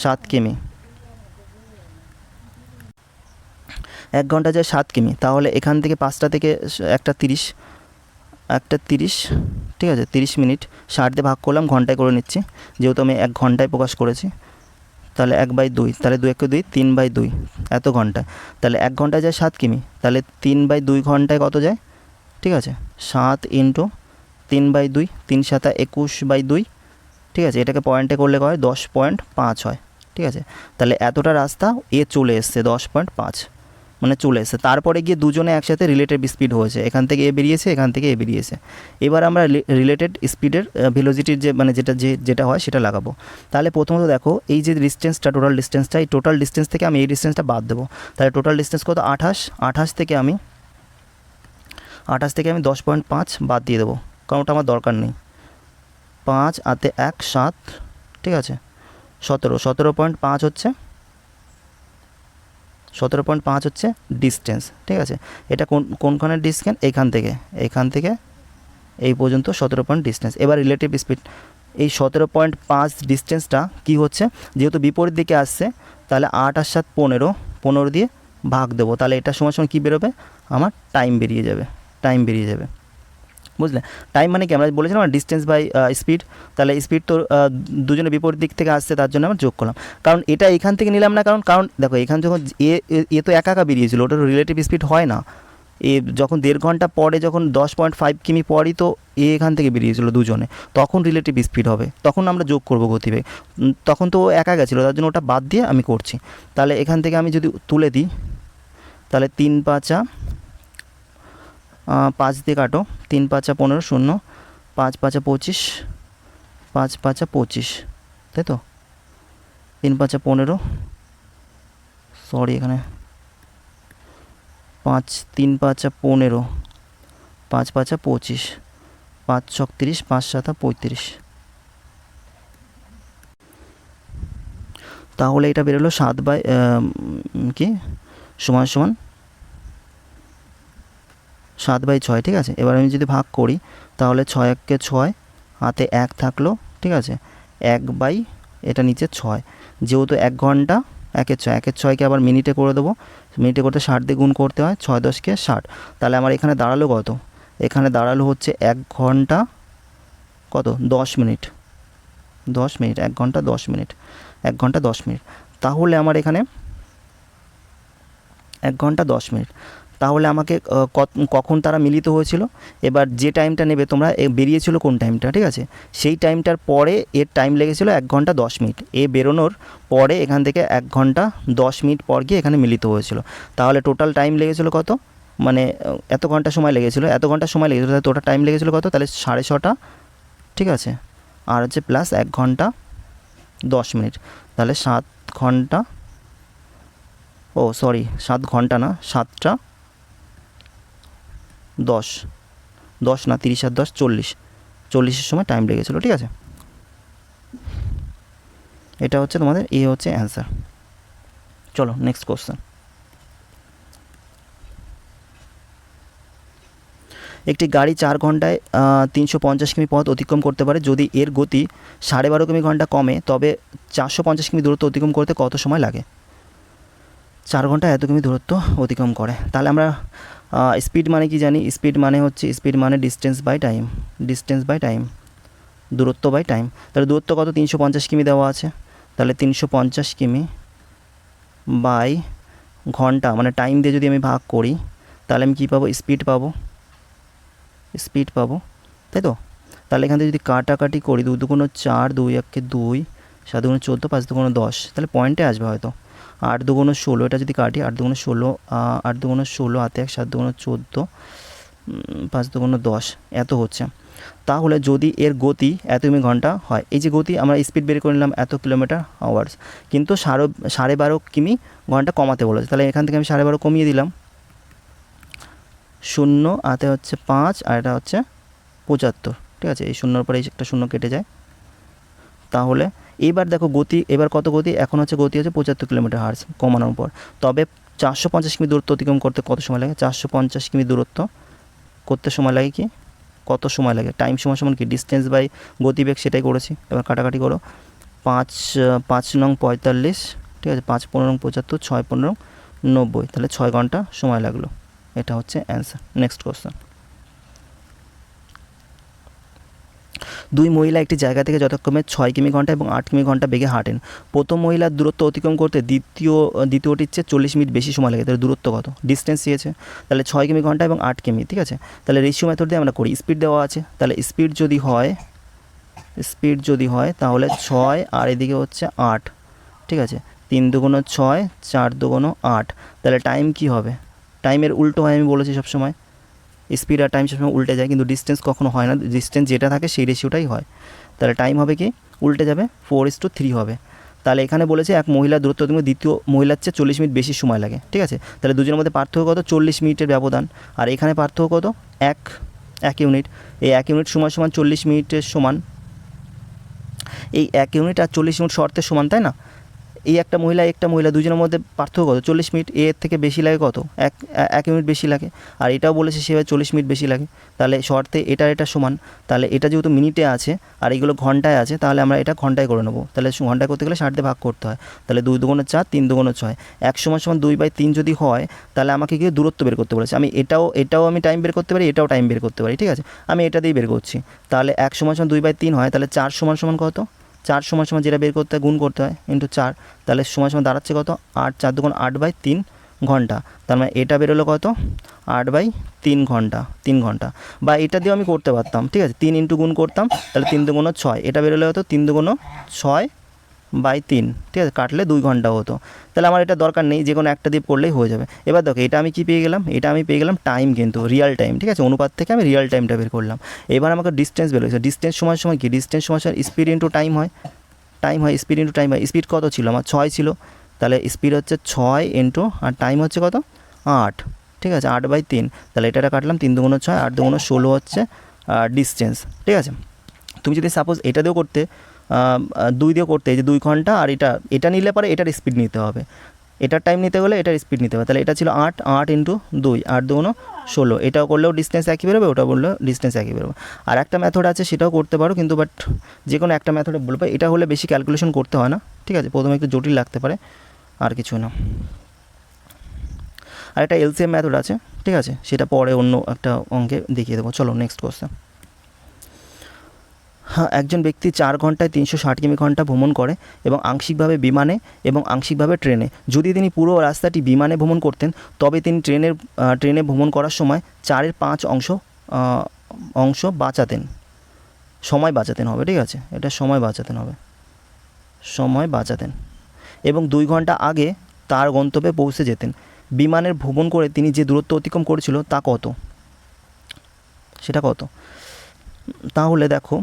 7 কিমি, 1 ঘন্টা যায় 7 কিমি। তাহলে এখান থেকে 5টা থেকে একটা 30, ঠিক আছে, 30 মিনিট 60 দিয়ে ভাগ করলাম, ঘন্টায় করে নিচ্ছি, যেহেতু আমি 1 ঘন্টায় প্রকাশ করেছি, তাহলে 1/2, তাহলে 2 1 2 3/2 এত ঘন্টা, তাহলে 1 ঘন্টায় যায় 7 কিমি, তাহলে 3/2 ঘন্টায় কত যায়, ঠিক আছে, 7 × 3/2, 3 7 21/2, ঠিক আছে, এটাকে পয়েন্টে করলে হয় 10.5 হয়, ঠিক আছে। তাহলে এতটা রাস্তা চলে এসছে 10.5, মানে চলে এসেছে, তারপরে গিয়ে দুজনে একসাথে রিলেটেড স্পিড হয়েছে, এখান থেকে বেরিয়েছে, এখান থেকে বেরিয়েছে। এবার আমরা রিলেটেড স্পিডের ভেলোসিটির যে মানে যেটা হয় সেটা লাগাবো। তাহলে প্রথমত দেখো, এই যে ডিস্টেন্সটা, টোটাল ডিস্টেন্সটা, এই টোটাল ডিস্টেন্স থেকে আমি এই ডিস্টেন্সটা বাদ দেবো, তাহলে টোটাল ডিস্টেন্স কত 28 থেকে আমি 10.5 বাদ দিয়ে দেবো, কারণ ওটা আমার দরকার নেই। 5 হাতে 1 7, ঠিক আছে, 17.5 হচ্ছে 17.5 হচ্ছে ডিস্টেন্স, ঠিক আছে। এটা কোনখানের ডিস্টেন্স, এখান থেকে এই পর্যন্ত 17 ডিস্টেন্স। এবার রিলেটিভ স্পিড, এই 17.5 ডিস্টেন্সটা কি হচ্ছে, যেহেতু বিপরীত দিকে আসছে, তাহলে 8 আর 7 15 দিয়ে ভাগ দেবো, তাহলে এটা সময় কি বেরোবে, আমার টাইম বেরিয়ে যাবে, বুঝলে। টাইম মানে কি, আমরা বলেছিলাম ডিস্টেন্স বাই স্পিড, তাহলে স্পিড তো দুজনে বিপরীত দিক থেকে আসছে, তার জন্য আমরা যোগ করলাম, কারণ এটা এখান থেকে নিলাম না, কারণ দেখো এখান যখন তো একা বেরিয়েছিল, ওটার রিলেটিভ স্পিড হয় না, যখন 1.5 ঘন্টা পরে, যখন 10.5 কিমি পরই তো এখান থেকে বেরিয়েছিল দুজনে, তখন রিলেটিভ স্পিড হবে, তখন আমরা যোগ করবো গতিবেগ, তখন তো একা গেছিলো, তার জন্য ওটা বাদ দিয়ে আমি করছি। তাহলে এখান থেকে আমি যদি তুলে দিই, তাহলে 3 5 5 দিয়ে কাটো, 3 5 15 0, 5 5 25, 5 5 25, তাই তো, 3 5 15, সরি এখানে 3 5 15, 5 5 25, 5 6 30, 5 7 35, তাহলে এটা বেরোলো 7 বাই কি সমান 7/6, ঠিক আছে। এবার আমি যদি ভাগ করি, তাহলে 6 1 6, হাতে 1 থাকলো, ঠিক আছে, 1 এটা নিচে 6, যেহেতু 1 ঘন্টা 1 6, 1 6কে আবার মিনিটে করে দেবো, মিনিটে করতে 60 দিয়ে গুণ করতে হয়, 6 10 60, তাহলে আমার এখানে দাঁড়ালো কত, এখানে দাঁড়ালো হচ্ছে 1 ঘন্টা কত 10 মিনিট, 1 ঘন্টা 10 মিনিট, 1 ঘন্টা 10 মিনিট, তাহলে আমার এখানে 1 ঘন্টা 10 মিনিট, তাহলে আমাকে কখন তারা মিলিত হয়েছিল, এবার যে টাইমটা নেবে তোমরা, বেরিয়েছিল কোন টাইমটা, ঠিক আছে, সেই টাইমটার পরে এর টাইম লেগেছিলো 1 ঘন্টা 10 মিনিট, বেরোনোর পরে এখান থেকে 1 ঘন্টা 10 মিনিট পর গিয়ে এখানে মিলিত হয়েছিল, তাহলে টোটাল টাইম লেগেছিলো কত, মানে এত ঘন্টা সময় লেগেছিলো, তাহলে টোটাল টাইম লেগেছিলো কত, তাহলে 6:30, ঠিক আছে, আর হচ্ছে প্লাস 1 ঘন্টা 10 মিনিট, তাহলে 7 ঘন্টা ও সরি 7 ঘন্টা না, 7টা 10, 10 না 30 আর 10 40, 40-এর সময় টাইম লেগেছিলো। ঠিক আছে, এটা হচ্ছে তোমাদের এ হচ্ছে অ্যান্সার। চলো নেক্সট কোশ্চেন। একটি গাড়ি 4 ঘন্টায় 350 কিমি পথ অতিক্রম করতে পারে। যদি এর গতি 12.5 কিমি ঘন্টা কমে তবে 450 কিমি দূরত্ব অতিক্রম করতে কত সময় লাগে? 4 ঘন্টায় এত কিমি দূরত্ব অতিক্রম করে, তাহলে আমরা স্পিড মানে কি জানি? স্পিড মানে হচ্ছে, স্পিড মানে distance by time, distance by time, দূরত্ব বাই টাইম। তাহলে দূরত্ব কত? 350 কিমি দেওয়া আছে, তাহলে 350 কিমি বাই ঘন্টা মানে টাইম দিয়ে যদি আমি ভাগ করি তাহলে আমি কী পাবো? স্পিড পাবো, স্পিড পাবো, তাই তো? তাহলে এখান থেকে যদি কাটাকাটি করি, 2 দুগুণ 4, 2 একে 2, 7 দুগুণ 14, 5 দুগুণ 10, তাহলে পয়েন্টে আসবে হয়তো। 8 দুগুণ 16, এটা যদি কাটি 8 দুগুণ 16, 8 দুগুণ 16 হাতে 1, 7 দুগুণ 14, 5 দুগুণ 10, এত হচ্ছে। তাহলে যদি এর গতি এত কিমি ঘন্টা হয়, এই যে গতি আমরা স্পিড বের করে নিলাম এত কিলোমিটার আওয়ার্স, কিন্তু 12.5 কিমি ঘন্টা কমাতে বলেছে, তাহলে এখান থেকে আমি 12.5 কমিয়ে দিলাম, 0 হাতে হচ্ছে 5 আর এটা হচ্ছে 75। ঠিক আছে, এই শূন্যর পরে এই একটা শূন্য কেটে যায়। তাহলে এবার দেখো গতি, এবার কত গতি? এখন হচ্ছে গতি হচ্ছে 75 কিলোমিটার হার্জ কমানোর পর। তবে 450 কিমি দূরত্ব অতিক্রম করতে কত সময় লাগে? 450 কিমি দূরত্ব করতে সময় লাগে কি? কত সময় লাগে? টাইম সমান কি? ডিস্টেন্স বাই গতিবেগ, সেটাই করেছি। এবার কাটাকাটি করো, 5 নং 45, ঠিক আছে, 5 15 নং 75, 6 15 90, তাহলে 6 ঘন্টা সময় লাগলো। এটা হচ্ছে অ্যান্সার। Next question. 2 মহিলা একটি জায়গা থেকে যথাক্রমে 6 কিমি ঘন্টা এবং 8 কিমি ঘন্টা বেগে হাঁটেন। প্রথম মহিলার দূরত্ব অতিক্রম করতে দ্বিতীয়টির চেয়ে 40 মিনিট বেশি সময় লাগে। তাহলে দূরত্ব কত? ডিস্টেন্স দিয়েছে, তাহলে 6 কিমি ঘন্টা এবং 8 কিমি। ঠিক আছে, তাহলে রেশিও মেথড দিয়ে আমরা করি। স্পিড দেওয়া আছে, তাহলে স্পিড যদি হয় তাহলে 6 আর এদিকে হচ্ছে 8। ঠিক আছে, 3 দুগুণ 6, 4 দুগুণ 8, তাহলে টাইম কি হবে? টাইমের উল্টো হয়, আমি বলেছি সবসময় স্পিড আর টাইম সবসময় উল্টে যায়, কিন্তু ডিস্টেন্স কখনো হয় না। ডিস্টেন্স যেটা থাকে সেই রেশিওটাই হয়। তাহলে টাইম হবে কি? উল্টে যাবে, 4:3 হবে। তাহলে এখানে বলেছে এক মহিলার দূরত্ব অতিক্রমে দ্বিতীয় মহিলার চেয়ে 40 মিনিট বেশি সময় লাগে। ঠিক আছে, তাহলে দুজনের মধ্যে পার্থক্য কত? 40 মিনিটের ব্যবধান। আর এখানে পার্থক্য কত? 1 ইউনিট। এই 1 ইউনিট সমান 40 মিনিটের সমান, এই 1 ইউনিট আর 40 ইউনিট শর্তের সমান, তাই না? এই একটা মহিলা দুজনের মধ্যে পার্থক্য কত? 40 মিনিট। এর থেকে বেশি লাগে কত? 1 ইউনিট বেশি লাগে। আর এটাও বলেছে সেভাবে 40 মিনিট বেশি লাগে। তাহলে শর্তে এটা সমান, তাহলে এটা যেহেতু মিনিটে আছে আর এইগুলো ঘন্টায় আছে, তাহলে আমরা এটা ঘন্টায় করে নেবো। তাহলে ঘন্টায় করতে গেলে 60 দিয়ে ভাগ করতে হয়। তাহলে 2 দুগুণ 4, 3 দুগুণ 6, 1 সমান 2/3 যদি হয়, তাহলে আমাকে গিয়ে দূরত্ব বের করতে বলেছে। আমি এটাও আমি টাইম বের করতে পারি, এটাও টাইম বের করতে পারি। ঠিক আছে, আমি এটা দিয়েই বের করছি। তাহলে 1 সমান 2/3 হয়, তাহলে 4 সমান কত? 4 সমান যেটা বের করতে হয় গুণ করতে হয় ইন্টু 4, তাহলে সমান দাঁড়াচ্ছে কত? 8, 4 দুগুণ 8/3 ঘন্টা। তার মানে এটা বেরোলো কত? 8/3 ঘন্টা, 3 ঘন্টা। বা এটা দিয়েও আমি করতে পারতাম। ঠিক আছে, 3 ইন্টু গুণ করতাম, তাহলে 3 দুগুণ 6, এটা বেরোলে হতো 3 দুগুণ 6/3। ঠিক আছে, কাটলে 2 ঘন্টা হতো। তাহলে আমার এটা দরকার নেই, যে কোনো একটা দিয়ে পড়লেই হয়ে যাবে। এবার দেখো এটা আমি কি পেয়ে গেলাম? এটা আমি পেয়ে গেলাম টাইম, কিন্তু রিয়াল টাইম। ঠিক আছে, অনুপাত থেকে আমি রিয়াল টাইমটা বের করলাম। এবার আমাকে ডিস্টেন্স বের হয়েছে। ডিস্টেন্স সমান কি? ডিস্টেন্স সমান স্পিড ইন্টু টাইম হয়, স্পিড ইন্টু টাইম হয়। স্পিড কত ছিল আমার? 6 ছিল, তাহলে স্পিড হচ্ছে 6 ইন্টু, আর টাইম হচ্ছে কত? 8। ঠিক আছে, 8/3, তাহলে এটা কাটলাম, 3 দুগুণ 6, 8 দুগুণ 16 হচ্ছে ডিস্টেন্স। ঠিক আছে, তুমি যদি সাপোজ এটা দিয়েও করতে, 2 দিয়েও করতে, এই যে 2 ঘন্টা, আর এটা নিলে পরে এটার স্পিড নিতে হবে, এটার টাইম নিতে হলে এটার স্পিড নিতে হবে। তাহলে এটা ছিল 8 ইন্টু 2, 8 দুগুণ 16, এটাও করলেও ডিস্টেন্স একই বেরোবে, ওটাও বললেও ডিস্টেন্স একই বেরোবে। আর একটা মেথড আছে, সেটাও করতে পারো, কিন্তু বাট যে কোনো একটা মেথডে বলবো, এটা হলে বেশি ক্যালকুলেশন করতে হয় না। ঠিক আছে, প্রথমে একটু জটিল লাগতে পারে, আর কিছু না। আর একটা এলসিএম মেথড আছে, ঠিক আছে, সেটা পরে অন্য একটা অঙ্কে দেখিয়ে দেবো। চলো নেক্সট কোশ্চেন। হ্যাঁ, একজন ব্যক্তি 4 ঘন্টায় 360 কিমি ঘন্টা ভ্রমণ করে এবং আংশিকভাবে বিমানে এবং আংশিকভাবে ট্রেনে। যদি তিনি পুরো রাস্তাটি বিমানে ভ্রমণ করতেন, তবে তিনি ট্রেনে ভ্রমণ করার সময় 4/5 অংশ বাঁচাতেন, সময় বাঁচাতেন হবে। ঠিক আছে, এটা সময় বাঁচাতেন এবং 2 ঘন্টা আগে তার গন্তব্যে পৌঁছে যেতেন। বিমানের ভ্রমণ করে তিনি যে দূরত্ব অতিক্রম করেছিল তা কত? সেটা কত? তাহলে দেখো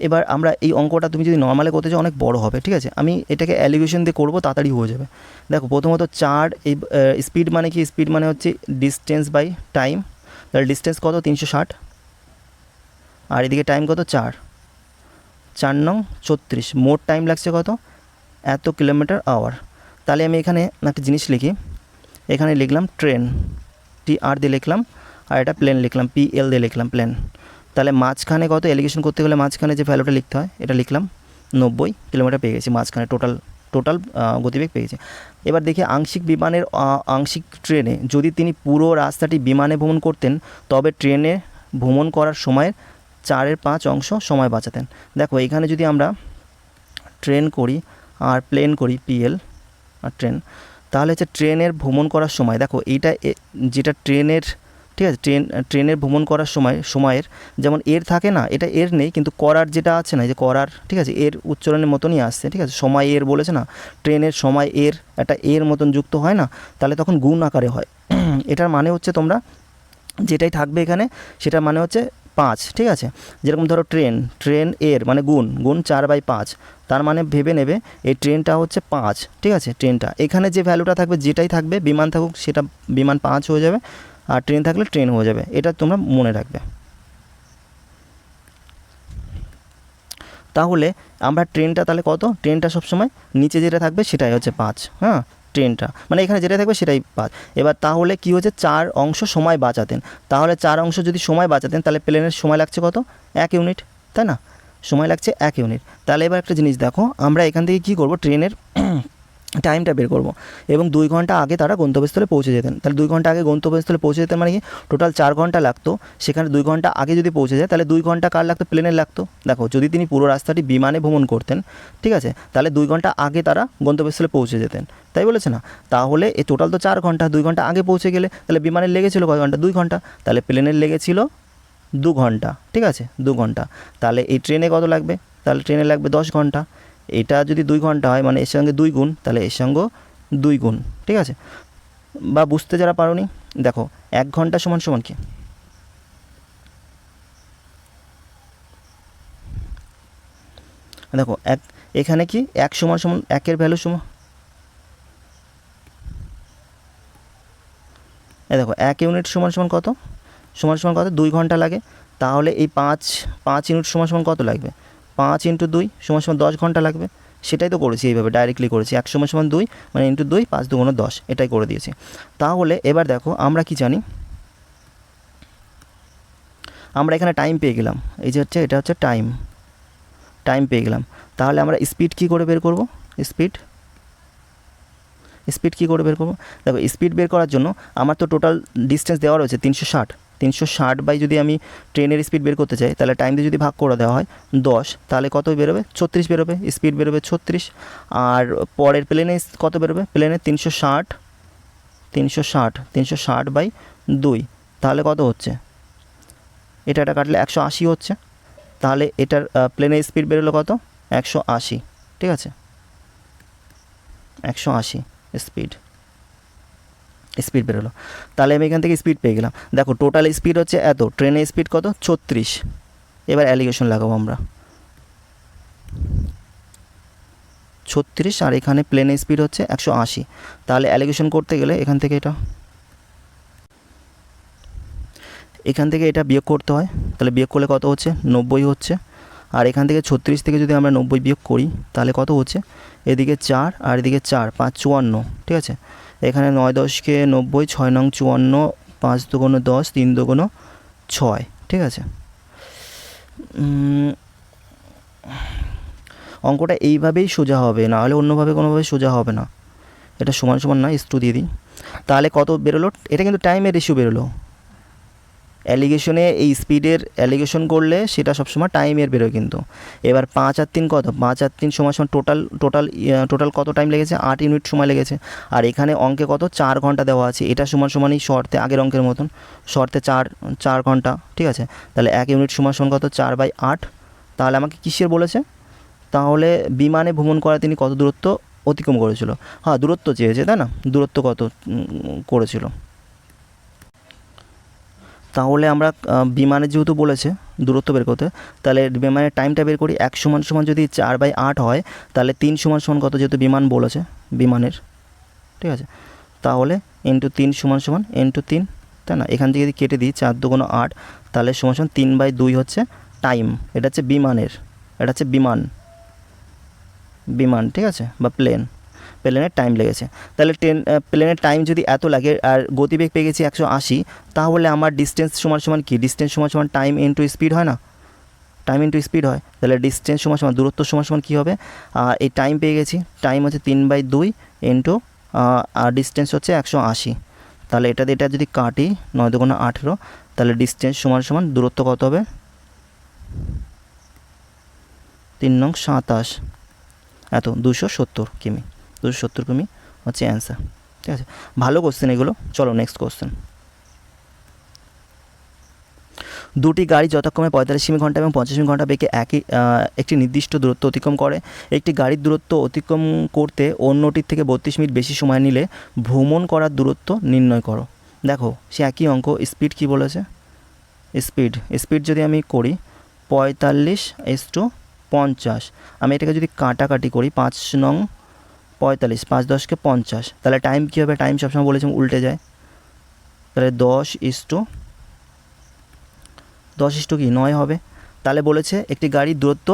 এবার আমরা এই অঙ্কটা তুমি যদি নর্মালে করতে চাও অনেক বড় হবে, ঠিক আছে। আমি এটাকে অ্যালিগেশন দিয়ে করবো, তাড়াতাড়ি হয়ে যাবে। দেখো প্রথমত 4, এই স্পিড মানে কি, স্পিড মানে হচ্ছে ডিস্টেন্স বাই টাইম। তাহলে ডিস্টেন্স কত 360, আর এদিকে টাইম কত 4, 4 নং 36, মোট টাইম লাগছে কত এত কিলোমিটার আওয়ার। তাহলে আমি এখানে একটা জিনিস লিখি, এখানে লিখলাম ট্রেন, TR দিয়ে লিখলাম, আর এটা প্লেন লিখলাম, PL দিয়ে লিখলাম প্লেন। তাহলে মাঝখানে কত, এলিগেশন করতে গেলে মাঝখানে যে ভ্যালুটা লিখতে হয় এটা লিখলাম, 90 কিলোমিটার পেয়ে গেছি মাঝখানে, টোটাল গতিবেগ পেয়ে গেছি। এবার দেখি আংশিক বিমানের আংশিক ট্রেনে যদি তিনি পুরো রাস্তাটি বিমানে ভ্রমণ করতেন তবে ট্রেনে ভ্রমণ করার সময়ের 4/5 অংশ সময় বাঁচাতেন। দেখো এখানে যদি আমরা ট্রেন করি আর প্লেন করি, PL আর ট্রেন, তাহলে হচ্ছে ট্রেনের ভ্রমণ করার সময়, দেখো এইটা যেটা ট্রেনের, ঠিক আছে, ট্রেনের ভ্রমণ করার সময়ের যেমন এর থাকে না, এটা এর নেই, কিন্তু করার যেটা আছে না, যে করার, ঠিক আছে, এর উচ্চারণের মতনই আসছে, ঠিক আছে। সময় এর বলেছে না, ট্রেনের সময় এর একটা এর মতন যুক্ত হয় না, তাহলে তখন গুণ আকারে হয়। এটার মানে হচ্ছে তোমরা যেটাই থাকবে এখানে সেটার মানে হচ্ছে 5, ঠিক আছে। যেরকম ধরো ট্রেন এর মানে গুণ 4/5, তার মানে ভেবে নেবে এই ট্রেনটা হচ্ছে 5, ঠিক আছে। ট্রেনটা এখানে যে ভ্যালুটা থাকবে, যেটাই থাকবে, বিমান থাকুক সেটা বিমান 5 হয়ে যাবে, আর ট্রেন থাকলে ট্রেন হয়ে যাবে, এটা তোমরা মনে রাখবে। তাহলে আমরা ট্রেনটা তাহলে কত, ট্রেনটা সবসময় নিচে যেটা থাকবে সেটাই হচ্ছে 5, হ্যাঁ, ট্রেনটা মানে এখানে যেটা থাকবে সেটাই 5। এবার তাহলে কি হচ্ছে 4 অংশ সময় বাঁচাতেন, তাহলে 4 অংশ যদি সময় বাঁচাতেন তাহলে প্লেনের সময় লাগছে কত 1 ইউনিট, তাই না, সময় লাগছে 1 ইউনিট। তাহলে এবার একটা জিনিস দেখো, আমরা এখান থেকে কী করব, ট্রেনের টাইমটা বের করব, এবং 2 ঘন্টা আগে তারা গন্তব্যস্থলে পৌঁছে যেতেন। তাহলে 2 ঘন্টা আগে গন্তব্যস্থলে পৌঁছে যেতেন মানে কি, টোটাল 4 ঘন্টা লাগতো, সেখানে 2 ঘন্টা আগে যদি পৌঁছে যায় তাহলে 2 ঘন্টা কার লাগতো, প্লেনের লাগতো। দেখো যদি তিনি পুরো রাস্তাটি বিমানে ভ্রমণ করতেন, ঠিক আছে, তাহলে 2 ঘন্টা আগে তারা গন্তব্যস্থলে পৌঁছে যেতেন, তাই বলেছে না। তাহলে এ টোটাল তো 4 ঘন্টা, 2 ঘন্টা আগে পৌঁছে গেলে তাহলে বিমানের লেগেছিল কয় ঘন্টা, 2 ঘন্টা, তাহলে প্লেনের লেগেছিল 2 ঘন্টা, ঠিক আছে, 2 ঘন্টা। তাহলে এই ট্রেনে কত লাগবে, তাহলে ট্রেনে লাগবে 10 ঘন্টা। এটা যদি 2 ঘন্টা হয় মানে এর সঙ্গে 2 গুণ, তাহলে এর সঙ্গে 2 গুণ, ঠিক আছে। বা বুঝতে যারা পারোনি, দেখো 1 ঘন্টা সমান সমান কি, দেখো এখানে কি 1 সমান সমান 1-এর ভ্যালু সমান, দেখো 1 ইউনিট সমান সমান কত, সমান সমান কত 2 ঘন্টা লাগে। তাহলে এই 5 ইউনিট সমান সমান কত লাগবে, 5 × 2 সমান সমান 10 ঘন্টা লাগবে। সেটাই তো করেছি, এইভাবে ডাইরেক্টলি করেছি, 1 সমান সমান 2 মানে × 2, 5 × 2 = 10, এটাই করে দিয়েছি। তাহলে এবার দেখো আমরা কি জানি, আমরা এখানে টাইম পেয়ে গেলাম, এই যে হচ্ছে এটা হচ্ছে টাইম পেয়ে গেলাম। তাহলে আমরা স্পিড কী করে বের করব, স্পিড কী করে বের করবো, দেখো স্পিড বের করার জন্য আমার তো টোটাল ডিস্টেন্স দেওয়া রয়েছে 360 বাই যদি আমি ট্রেনের স্পিড বের করতে চাই তাহলে টাইম দিয়ে যদি ভাগ করে দেওয়া হয় 10, তাহলে কত বেরোবে 36 বেরোবে, স্পিড বেরোবে 36। আর পরের প্লেনে কত বেরোবে, প্লেনে 360 বাই 2, তাহলে কত হচ্ছে, এটা কাটলে 180 হচ্ছে। তাহলে এটার প্লেনের স্পিড বেরোলো কত 180, ঠিক আছে, 180 স্পিড বেরোলো। তাহলে আমি এখান থেকে স্পিড পেয়ে গেলাম। দেখো টোটাল স্পিড হচ্ছে এত, ট্রেনের স্পিড কত 36। এবার অ্যালিগেশন লাগাবো আমরা 36, আর এখানে প্লেনের স্পিড হচ্ছে 180। তাহলে অ্যালিগেশন করতে গেলে এখান থেকে এটা বিয়োগ করতে হয়, তাহলে বিয়োগ করলে কত হচ্ছে 90 হচ্ছে। আর এখান থেকে 36 থেকে যদি আমরা 90 বিয়োগ করি তাহলে কত হচ্ছে, এদিকে 4 আর এদিকে 4, 5 54, ঠিক আছে। এখানে 9 10-কে 90, 6 নং 54, 5 দুগুণ 10, 3 দুগুণ 6, ঠিক আছে। অঙ্কটা এইভাবেই সোজা হবে, না হলে অন্যভাবে কোনোভাবে সোজা হবে না। এটা সমান সমান না, একটু দিয়ে দিই। তাহলে কত বেরোলো, এটা কিন্তু টাইমের রেশিও বেরোলো। অ্যালিগেশনে এই স্পিডের অ্যালিগেশন করলে সেটা সবসময় টাইমের বেরোয় কিন্তু। এবার 5 আর 3 কত, 5 আর 3 সমান সমান টোটাল কত টাইম লেগেছে, 8 ইউনিট সময় লেগেছে। আর এখানে অঙ্কে কত 4 ঘন্টা দেওয়া আছে, এটা সমান সমানই শর্তে আগের অঙ্কের মতন, শর্তে 4 ঘন্টা, ঠিক আছে। তাহলে 1 ইউনিট সমান সমান কত 4/8। তাহলে আমাকে কিসের বলেছে, তাহলে বিমানে ভ্রমণ করা তিনি কত দূরত্ব অতিক্রম করেছিল, হ্যাঁ দূরত্ব চেয়েছে তাই না, দূরত্ব কত করেছিল। তাহলে আমরা বিমানের যেহেতু বলেছে দূরত্ব বের করতে, তাহলে বিমানের টাইমটা বের করি। 1 সমান সমান যদি 4/8 হয়, তাহলে 3 সমান সমান কত, যেহেতু বিমান বলেছে বিমানের, ঠিক আছে। তাহলে ইন্টু 3 সমান সমান ইন্টু 3, তাই না? এখান থেকে যদি কেটে দিই 4 দুগুণ 8, তাহলে সমান সমান 3/2 হচ্ছে টাইম। এটা হচ্ছে বিমানের, এটা হচ্ছে বিমান, ঠিক আছে, বা প্লেনের টাইম লেগেছে। তাহলে প্লেনের টাইম যদি এত লাগে আর গতিবেগ পেয়ে গেছি 180, তাহলে আমার ডিস্টেন্স সমান সমান কি, ডিস্টেন্স সমান সমান টাইম ইন্টু স্পিড হয় না, টাইম ইন্টু স্পিড হয়। তাহলে ডিস্টেন্স সমান সমান দূরত্ব সমান সমান কী হবে, এই টাইম পেয়ে গেছি, টাইম হচ্ছে 3/2 ইন্টু আর ডিস্টেন্স হচ্ছে 180। তাহলে এটা যদি কাটি 9 দুগুণ 18, তাহলে ডিস্টেন্স সমান সমান দূরত্ব কত হবে, 3 নং 27, এত 270 কিমি, 270 কিমি হচ্ছে অ্যান্সার, ঠিক আছে। ভালো কোশ্চেন এগুলো। চলো নেক্সট কোশ্চেন। দুটি গাড়ি যথাক্রমে 45 কিমি ঘন্টা এবং 50 কিমি ঘন্টা বেগে একটি নির্দিষ্ট দূরত্ব অতিক্রম করে। একটি গাড়ির দূরত্ব অতিক্রম করতে অন্যটির থেকে 32 মিনিট বেশি সময় নিলে ভ্রমণ করার দূরত্ব নির্ণয় করো। দেখো সে একই অঙ্ক, স্পিড কি বলেছে, স্পিড যদি আমি করি 45:50, আমি এটাকে যদি কাটাকাটি করি 5 নং 45, 5 10 কে 50, তাহলে টাইম কী হবে, টাইম সবসময় বলেছিলাম উল্টে যায়, তাহলে 10:9 হবে। তাহলে বলেছে একটি গাড়ির দূরত্ব